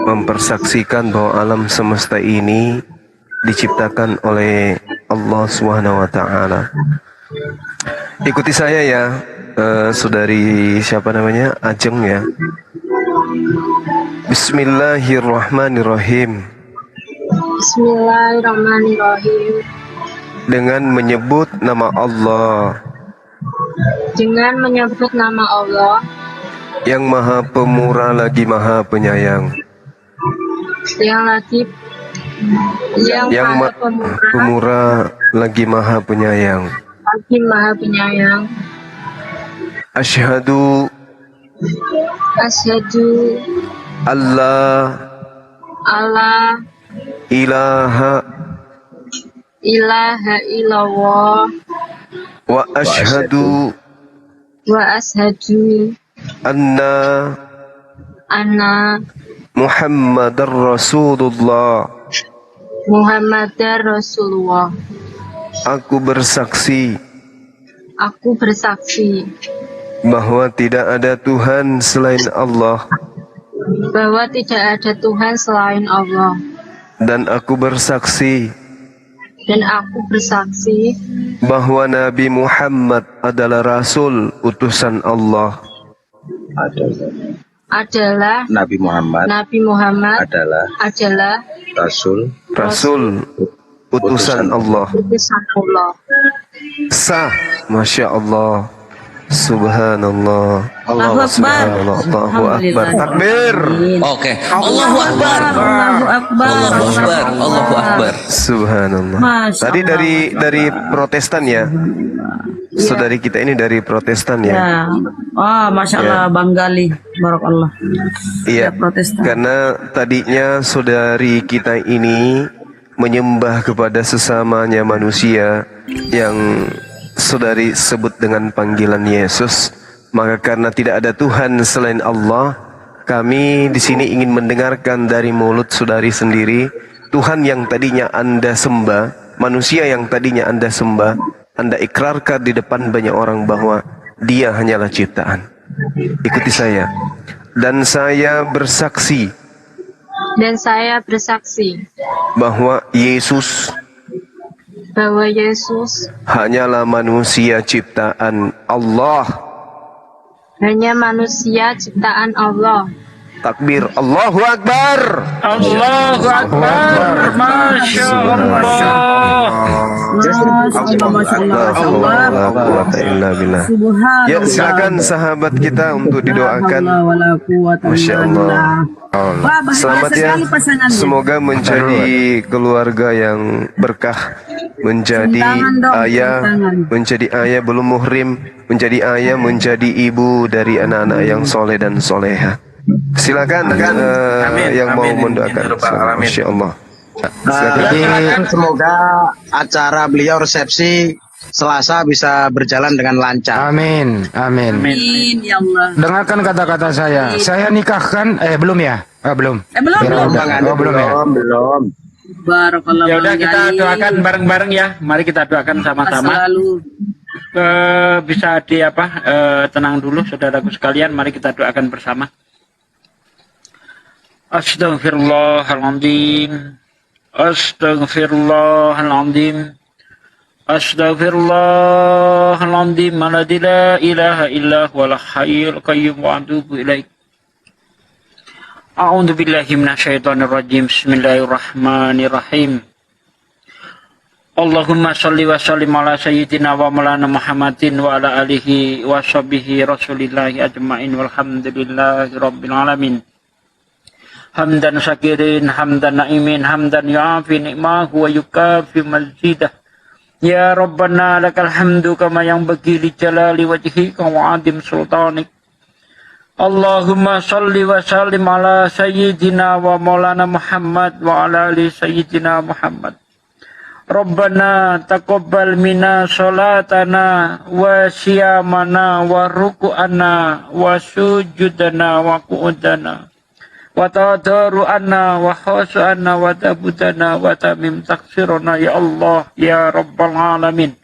Speaker 9: mempersaksikan bahwa alam semesta ini diciptakan oleh Allah Subhanahu wa taala. Ikuti saya ya, saudari siapa namanya? Ajeng ya. Bismillahirrahmanirrahim.
Speaker 14: Bismillahirrahmanirrahim.
Speaker 9: Dengan menyebut nama Allah
Speaker 14: Dengan menyebut nama Allah
Speaker 9: yang Maha Pemurah lagi Maha Penyayang,
Speaker 14: yang Maha
Speaker 9: Pemurah lagi Maha Penyayang.
Speaker 14: lagi Maha Penyayang.
Speaker 9: Asyhadu Allah ilaha
Speaker 14: illallah
Speaker 9: wa asyhadu anna Muhammadar Rasulullah.
Speaker 14: Muhammadar Rasulullah.
Speaker 9: Aku bersaksi bahwa tidak ada Tuhan selain Allah, dan aku bersaksi bahwa Nabi Muhammad adalah Rasul utusan Allah.
Speaker 13: Nabi Muhammad adalah Rasul
Speaker 9: utusan Allah. Sah, Masya Allah. Subhanallah.
Speaker 15: Allahu Akbar.
Speaker 9: Subhanallah. Allahu Akbar. Takbir.
Speaker 2: Oke. Allahu Akbar.
Speaker 15: Allahu Akbar.
Speaker 2: Allahu Akbar. Allahu Akbar.
Speaker 9: Subhanallah.
Speaker 15: Masya
Speaker 9: Tadi
Speaker 15: Allah.
Speaker 9: dari Protestan ya. Saudari kita ini dari Protestan ya.
Speaker 15: Ya. Wah, Masya Allah, Bang Gali. Barakallah.
Speaker 9: Iya.
Speaker 15: Protestan.
Speaker 9: Karena tadinya saudari kita ini menyembah kepada sesamanya manusia yang saudari sebut dengan panggilan Yesus. Maka karena tidak ada Tuhan selain Allah, kami di sini ingin mendengarkan dari mulut saudari sendiri, Tuhan yang tadinya Anda sembah, manusia yang tadinya Anda sembah, Anda ikrarkan di depan banyak orang bahwa Dia hanyalah ciptaan. Ikuti saya. Dan saya bersaksi
Speaker 14: Dan saya bersaksi
Speaker 9: bahwa Yesus
Speaker 14: bahwa Yesus
Speaker 9: hanyalah manusia ciptaan Allah.
Speaker 14: hanya manusia ciptaan Allah.
Speaker 9: Takbir, Allahu Akbar.
Speaker 3: Allahu Akbar. Masya Allah.
Speaker 9: Ya, silakan sahabat kita untuk didoakan. Masya Allah. Selamat ya. Semoga menjadi keluarga yang berkah, menjadi ayah belum muhrim, menjadi ayah, menjadi ibu dari anak-anak yang soleh dan soleha. Silakan yang mau mendoakan. Masya Allah.
Speaker 13: Silakan, semoga acara beliau resepsi Selasa bisa berjalan dengan lancar.
Speaker 4: Amin, amin.
Speaker 15: Amin, ya Allah.
Speaker 4: Dengarkan kata-kata saya. Saya nikahkan, belum ya? Belum.
Speaker 15: Belum,
Speaker 4: Kira
Speaker 15: belum.
Speaker 4: udah. Oh, belum ya?
Speaker 13: Belum.
Speaker 15: Barakallah.
Speaker 3: Ya udah
Speaker 15: Bang
Speaker 3: kita
Speaker 15: Gali.
Speaker 3: doakan bareng-bareng ya. Mari kita doakan sama-sama.
Speaker 15: Selalu.
Speaker 3: Bisa tenang dulu saudaraku sekalian. Mari kita doakan bersama. Astaghfirullahaladzim. Astaghfirullahaladzim. Astaghfirullahaladzim. Alladzi la ilaha illa huwal hayyul qayyum wa atubu ilaik. A'udzu billahi minasyaitonir rajim. Bismillahirrahmanirrahim. Allahumma shalli wa sallim ala sayyidina wa maulana Muhammadin wa ala alihi wa sahbihi rasulillahi ajma'in walhamdulillahi rabbil alamin. Hamdan syakirin, hamdan na'imin, hamdan yu'afi ni'mahu wa yukafi mazidah. Ya Rabbana lakal hamdu kama yang bagi li jalali wajhika wa adim sultanik. Allahumma salli wa sallim ala sayyidina wa maulana Muhammad wa ala ali sayyidina Muhammad. Rabbana taqabbal minna salatana wa siyamana wa ruku'ana wa sujudana wa qu'udana wa tadaru'ana wa khushu'ana wa tabudana wa tamim taksirana ya Allah ya Rabbal Alamin.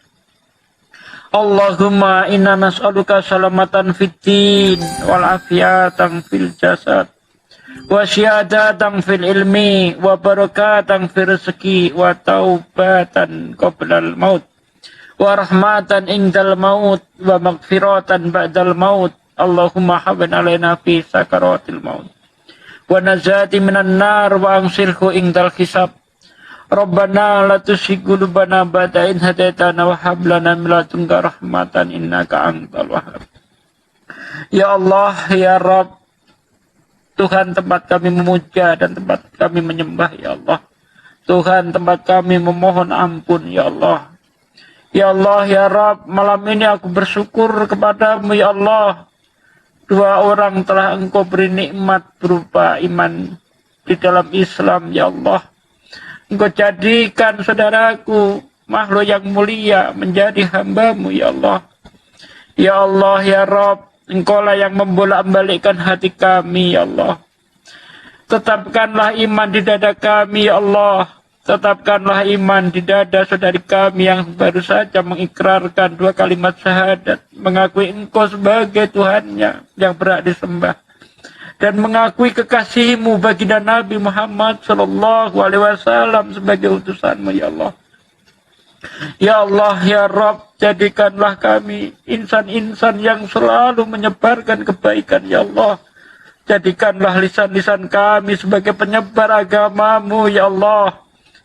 Speaker 3: Allahumma inna nas'aluka salamatan fid din wal afiyatan fil jasad wa syahadatan fil ilmi wa barakatan fil rizqi wa taubatan qoblal maut wa rahmatan indal maut wa maghfiratan ba'dal maut. Allahumma habban alaina fi sakaratil maut wa nazati minan nar wa angsilhu indal hisab. Rabbana la tuzigh qulubana ba'da idh hadaitana wa hab lana min ladunka rahmatan innaka antal wahhab. Ya Allah, ya Rabb, Tuhan tempat kami memuja dan tempat kami menyembah, ya Allah. Tuhan tempat kami memohon ampun, ya Allah. Ya Allah, ya Rabb, malam ini aku bersyukur kepadamu, ya Allah. 2 orang telah Engkau beri nikmat berupa iman di dalam Islam, ya Allah. Engkau jadikan saudaraku makhluk yang mulia menjadi hamba-Mu, ya Allah. Ya Allah, ya Rabb, Engkaulah yang membolak-balikkan hati kami, ya Allah. Tetapkanlah iman di dada kami, ya Allah. Tetapkanlah iman di dada saudari kami yang baru saja mengikrarkan 2 kalimat syahadat, mengakui Engkau sebagai Tuhannya yang berhak disembah, dan mengakui kekasih-Mu baginda Nabi Muhammad sallallahu alaihi wasallam sebagai utusan-Mu, ya Allah. Ya Allah, ya Rabb, jadikanlah kami insan-insan yang selalu menyebarkan kebaikan, ya Allah. Jadikanlah lisan-lisan kami sebagai penyebar agama-Mu, ya Allah.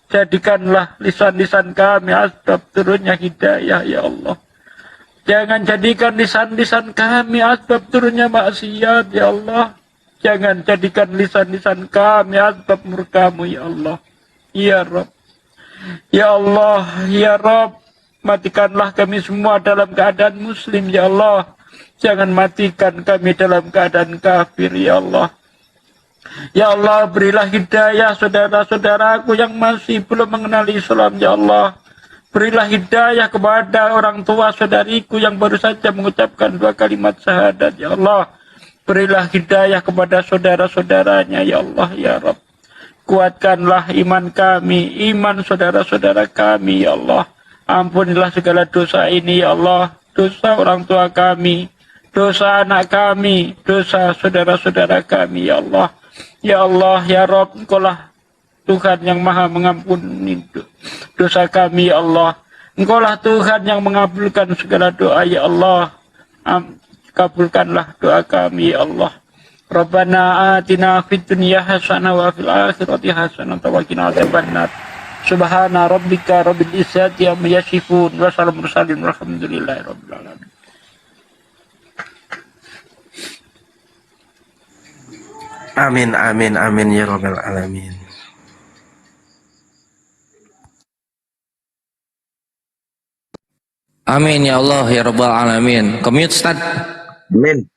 Speaker 3: Jadikanlah lisan-lisan kami asbab turunnya hidayah, ya Allah. Jangan jadikan lisan-lisan kami asbab turunnya maksiat, ya Allah. Jangan jadikan lisan-lisan kami asbab murka-Mu, ya Allah. Ya Rabb. Ya Allah, ya Rabb. Matikanlah kami semua dalam keadaan muslim, ya Allah. Jangan matikan kami dalam keadaan kafir, ya Allah. Ya Allah, berilah hidayah saudara-saudaraku yang masih belum mengenal Islam, ya Allah. Berilah hidayah kepada orang tua saudariku yang baru saja mengucapkan 2 kalimat syahadat, ya Allah. Berilah hidayah kepada saudara-saudaranya, ya Allah, ya Rabb. Kuatkanlah iman kami, iman saudara-saudara kami, ya Allah. Ampunilah segala dosa ini, ya Allah. Dosa orang tua kami, dosa anak kami, dosa saudara-saudara kami, ya Allah. Ya Allah, ya Rabb, Engkaulah Tuhan yang maha mengampuni dosa kami, ya Allah. Engkaulah Tuhan yang mengabulkan segala doa, ya Allah. Kabulkanlah doa kami, ya Allah. Rabbana atina fid dunya hasanah wa fil akhirati hasanah wa qina adzabannar. Subhana rabbika rabbil izzati amma yasifun wa salamun mursalin walhamdulillahi rabbil alamin.
Speaker 11: Amin, amin, amin ya rabbal alamin.
Speaker 2: Amin ya Allah ya Rabbal Alamin. Commute Ustaz.
Speaker 13: Amin.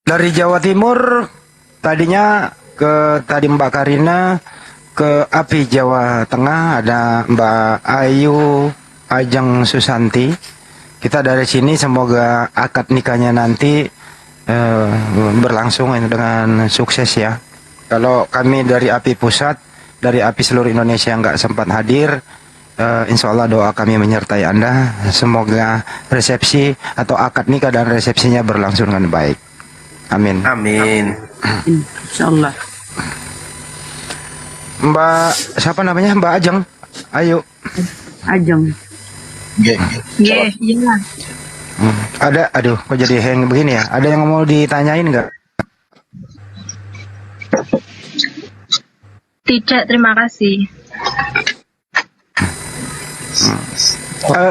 Speaker 4: Dari Jawa Timur tadinya tadi Mbak Karina, ke API Jawa Tengah ada Mbak Ayu Ajeng Susanti. Kita dari sini semoga akad nikahnya nanti berlangsung dengan sukses ya. Kalau kami dari API Pusat, dari API seluruh Indonesia nggak sempat hadir, insya Allah doa kami menyertai Anda. Semoga resepsi atau akad nikah dan resepsinya berlangsung dengan baik. Amin.
Speaker 11: Amin.
Speaker 15: Insya Allah.
Speaker 4: Mbak, siapa namanya? Mbak Ajeng. Ayo.
Speaker 15: Ajeng.
Speaker 14: Iya.
Speaker 4: Ada, aduh, kok jadi hang begini ya? Ada yang mau ditanyain nggak?
Speaker 14: Tidak, terima kasih.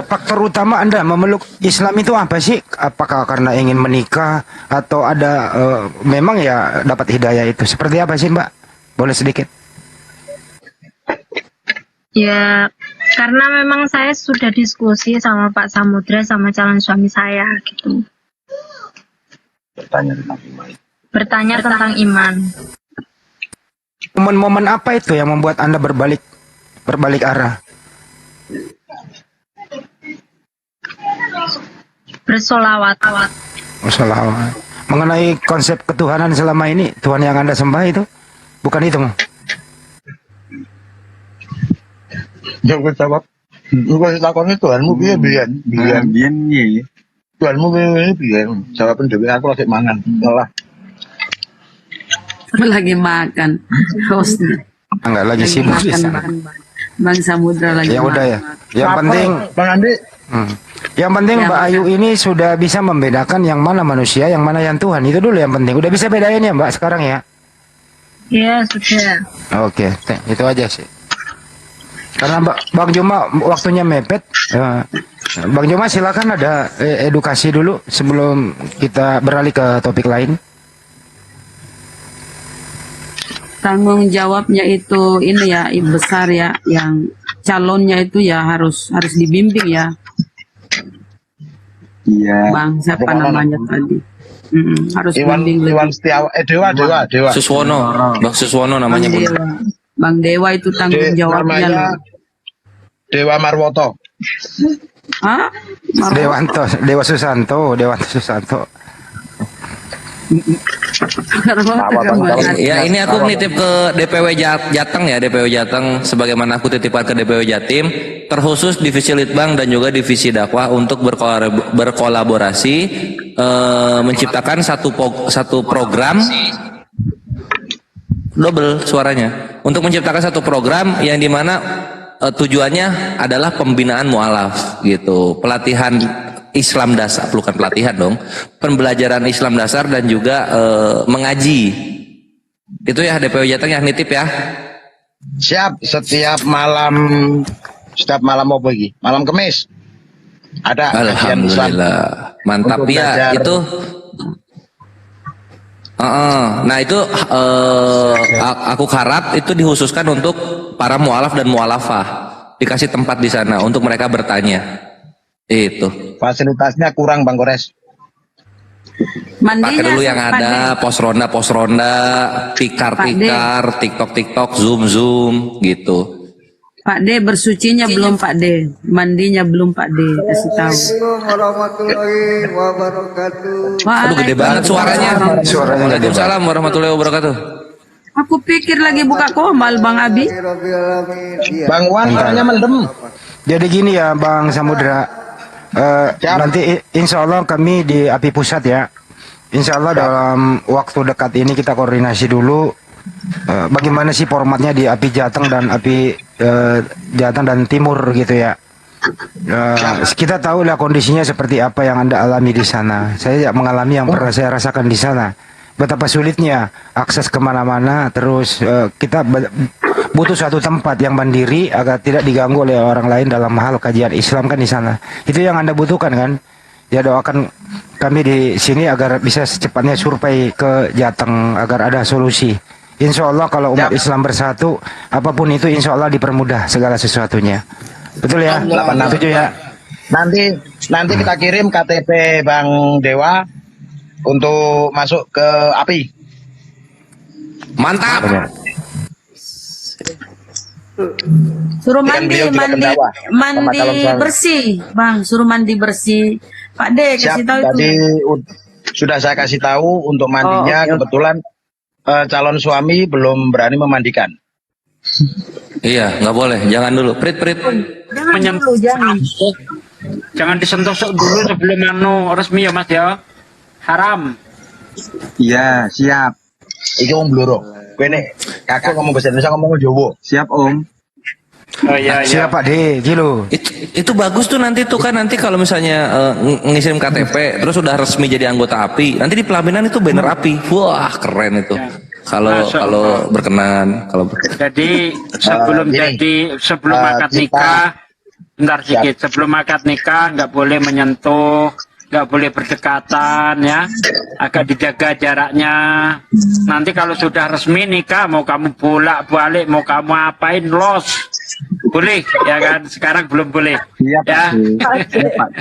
Speaker 4: Faktor utama Anda memeluk Islam itu apa sih? Apakah karena ingin menikah atau ada memang ya dapat hidayah itu? Seperti apa sih Mbak? Boleh sedikit?
Speaker 14: Ya, karena memang saya sudah diskusi sama Pak Samudra sama calon suami saya gitu. Bertanya tentang iman.
Speaker 4: Momen-momen apa itu yang membuat Anda berbalik arah?
Speaker 14: Bersolawat.
Speaker 4: Bersolawat. Mengenai konsep ketuhanan selama ini, Tuhan yang Anda sembah itu bukan itu?
Speaker 13: Jawab jawab. Engko takone Tuhanmu piye biyen? Tuhanmu piye? Jawaban dhewe aku lagi mangan. Malah
Speaker 15: Lagi makan. Hostnya.
Speaker 4: Enggak lagi sibuk di sana.
Speaker 15: Bang Samudra lagi
Speaker 4: Ya
Speaker 15: makan.
Speaker 4: udah ya. Yang penting
Speaker 13: Bang Andi.
Speaker 4: Yang penting Mbak Ayu ini sudah bisa membedakan yang mana manusia, yang mana yang Tuhan. Itu dulu yang penting. Udah bisa bedain ya Mbak sekarang ya?
Speaker 14: Ya, sudah.
Speaker 4: Oke, itu aja sih. Karena Bang Juma waktunya mepet. Bang Juma silakan ada edukasi dulu sebelum kita beralih ke topik lain.
Speaker 15: Tanggung jawabnya itu ini ya besar ya, yang calonnya itu ya harus dibimbing ya.
Speaker 13: Iya.
Speaker 15: Bang, siapa namanya tadi? Harus
Speaker 13: Iwan
Speaker 15: bimbing
Speaker 13: Iwan
Speaker 15: lebih.
Speaker 13: Setiawan Dewa.
Speaker 2: Suswono, Bang Suswono namanya
Speaker 15: Bang
Speaker 2: Bun.
Speaker 15: Dewa. Bang Dewa itu tanggung jawabnya
Speaker 13: namanya
Speaker 15: loh.
Speaker 13: Dewa Marwoto.
Speaker 15: Hah?
Speaker 4: Dewa Susanto.
Speaker 2: Ya ini aku nitip ke DPW Jateng ya, DPW Jateng sebagaimana aku titipkan ke DPW Jatim, terkhusus divisi Litbang dan juga divisi dakwah untuk berkolaborasi menciptakan satu program double suaranya, untuk menciptakan satu program yang dimana tujuannya adalah pembinaan mualaf gitu, pelatihan Islam dasar, bukan pelatihan dong, pembelajaran Islam dasar dan juga mengaji. Itu ya DPW Jateng ya, nitip ya.
Speaker 13: Siap. Setiap malam apa lagi? Malam Kamis ada kajian Islam.
Speaker 2: Alhamdulillah. Mantap
Speaker 13: Untuk
Speaker 2: ya
Speaker 13: belajar.
Speaker 2: itu. Nah itu aku harap itu dikhususkan untuk para mualaf dan mualafah, dikasih tempat di sana untuk mereka bertanya. Itu.
Speaker 13: Fasilitasnya kurang Bang Gores.
Speaker 2: Pakai dulu yang ada pos ronda, tikar, tiktok, zoom gitu.
Speaker 15: Pak D bersucinya belum Pak D, mandinya belum Pak D, kasih tahu.
Speaker 16: Warahmatullahi wabarakatuh.
Speaker 2: Aduh gede banget suaranya. Waalaikumsalam warahmatullahi wabarakatuh.
Speaker 15: Aku pikir lagi buka komal Bang Abi.
Speaker 13: Bang Wan suaranya mendem.
Speaker 4: Jadi gini ya Bang Samudra, nanti insya Allah kami di API Pusat ya, insya Allah dalam waktu dekat ini kita koordinasi dulu bagaimana sih formatnya di API Jateng dan API Jateng dan Timur gitu ya. Kita tahu lah kondisinya seperti apa yang Anda alami di sana. Saya mengalami yang pernah saya rasakan di sana. Betapa sulitnya akses kemana-mana, terus kita butuh satu tempat yang mandiri agar tidak diganggu oleh orang lain dalam hal kajian Islam kan di sana. Itu yang Anda butuhkan kan? Ya doakan kami di sini agar bisa secepatnya survei ke Jateng agar ada solusi. Insya Allah kalau umat Islam bersatu, apapun itu insya Allah dipermudah segala sesuatunya. Betul ya? Setuju ya?
Speaker 13: Nanti kita kirim KTP Bang Dewa untuk masuk ke API.
Speaker 2: Mantap.
Speaker 15: Suruh
Speaker 13: Dan
Speaker 15: mandi,
Speaker 13: beliau juga
Speaker 15: mandi,
Speaker 13: pendakwah sama
Speaker 15: mandi
Speaker 13: calon suami.
Speaker 15: bersih, Bang. Suruh mandi bersih. Pak D
Speaker 13: Siap,
Speaker 15: kasih tahu
Speaker 13: tadi
Speaker 15: itu.
Speaker 13: sudah saya kasih tahu untuk mandinya.
Speaker 15: oke.
Speaker 13: Kebetulan calon suami belum berani memandikan.
Speaker 2: Iya, nggak boleh. Jangan dulu. Prit.
Speaker 15: Jangan dulu, jangan.
Speaker 3: Jangan disentuh dulu sebelum resmi ya Mas ya. Haram.
Speaker 13: Iya, siap. Iki Om Bluro. Kowe nek kakak ngomong bahasa Indonesia ngomong Jawa. Siap, Om.
Speaker 3: Oh iya
Speaker 4: Siap Pak D, gitu.
Speaker 2: Itu bagus tuh nanti tuh kan nanti kalau misalnya ngirim KTP terus udah resmi jadi anggota API, nanti di pelaminan itu banner API. Wah, keren itu. Kalau berkenan,
Speaker 3: Jadi sebelum akad nikah, bentar sedikit, sebelum akad nikah nggak boleh menyentuh, nggak boleh berdekatan ya, agak dijaga jaraknya. Nanti kalau sudah resmi nikah, mau kamu bolak-balik, mau kamu apain, los, boleh ya kan? Sekarang belum boleh.
Speaker 13: Iya,
Speaker 3: ya.
Speaker 13: Pak D.